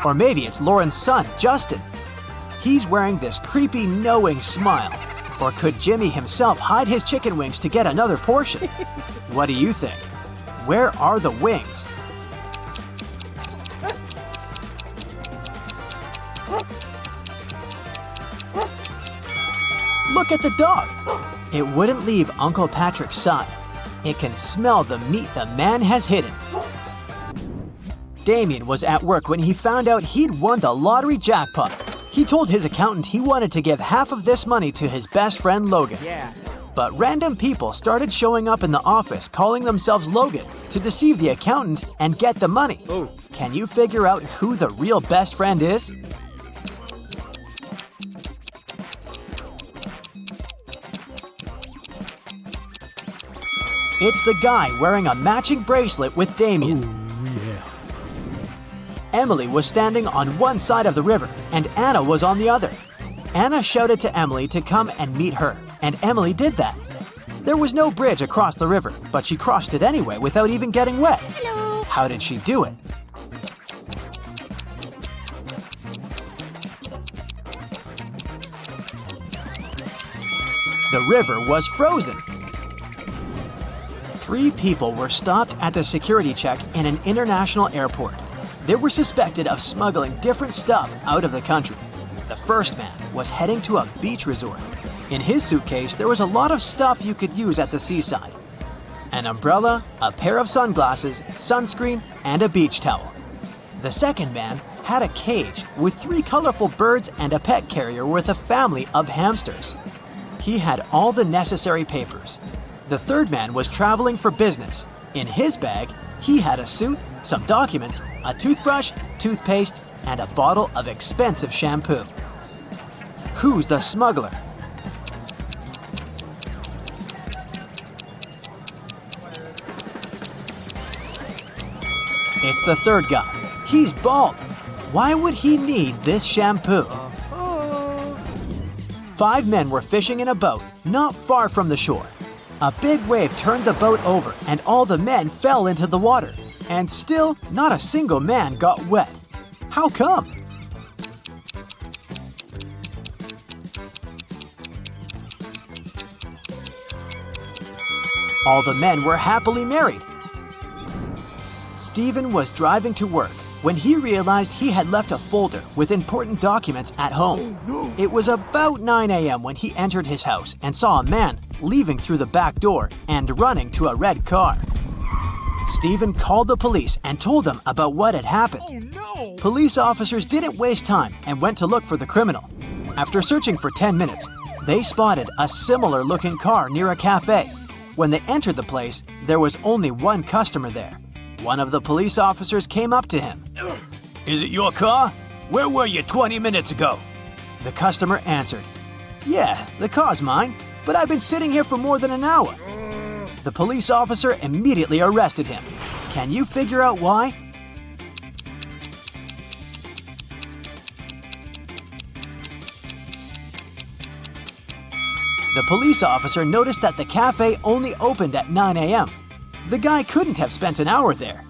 Or maybe it's Lauren's son, Justin. He's wearing this creepy, knowing smile. Or could Jimmy himself hide his chicken wings to get another portion? What do you think? Where are the wings? Look at the dog. It wouldn't leave Uncle Patrick's side. It can smell the meat the man has hidden. Damien was at work when he found out he'd won the lottery jackpot. He told his accountant he wanted to give half of this money to his best friend Logan. But random people started showing up in the office calling themselves Logan to deceive the accountant and get the money. Can you figure out who the real best friend is? It's the guy wearing a matching bracelet with Damien. Emily was standing on one side of the river, and Anna was on the other. Anna shouted to Emily to come and meet her, and Emily did that. There was no bridge across the river, but she crossed it anyway without even getting wet. Hello. How did she do it? The river was frozen. 3 people were stopped at the security check in an international airport. They were suspected of smuggling different stuff out of the country. The first man was heading to a beach resort. In his suitcase, there was a lot of stuff you could use at the seaside. An umbrella, a pair of sunglasses, sunscreen, and a beach towel. The second man had a cage with 3 colorful birds and a pet carrier with a family of hamsters. He had all the necessary papers. The third man was traveling for business. In his bag, he had a suit, some documents, a toothbrush, toothpaste, and a bottle of expensive shampoo. Who's the smuggler? It's the third guy. He's bald. Why would he need this shampoo? 5 men were fishing in a boat not far from the shore. A big wave turned the boat over and all the men fell into the water. And still, not a single man got wet. How come? All the men were happily married. Stephen was driving to work when he realized he had left a folder with important documents at home. It was about 9 a.m. when he entered his house and saw a man leaving through the back door and running to a red car. Stephen called the police and told them about what had happened. Police officers didn't waste time and went to look for the criminal. After searching for 10 minutes, they spotted a similar-looking car near a cafe. When they entered the place, there was only one customer there. One of the police officers came up to him. "Is it your car? Where were you 20 minutes ago?" The customer answered, "Yeah, the car's mine, but I've been sitting here for more than an hour." The police officer immediately arrested him. Can you figure out why? The police officer noticed that the cafe only opened at 9 a.m. The guy couldn't have spent an hour there.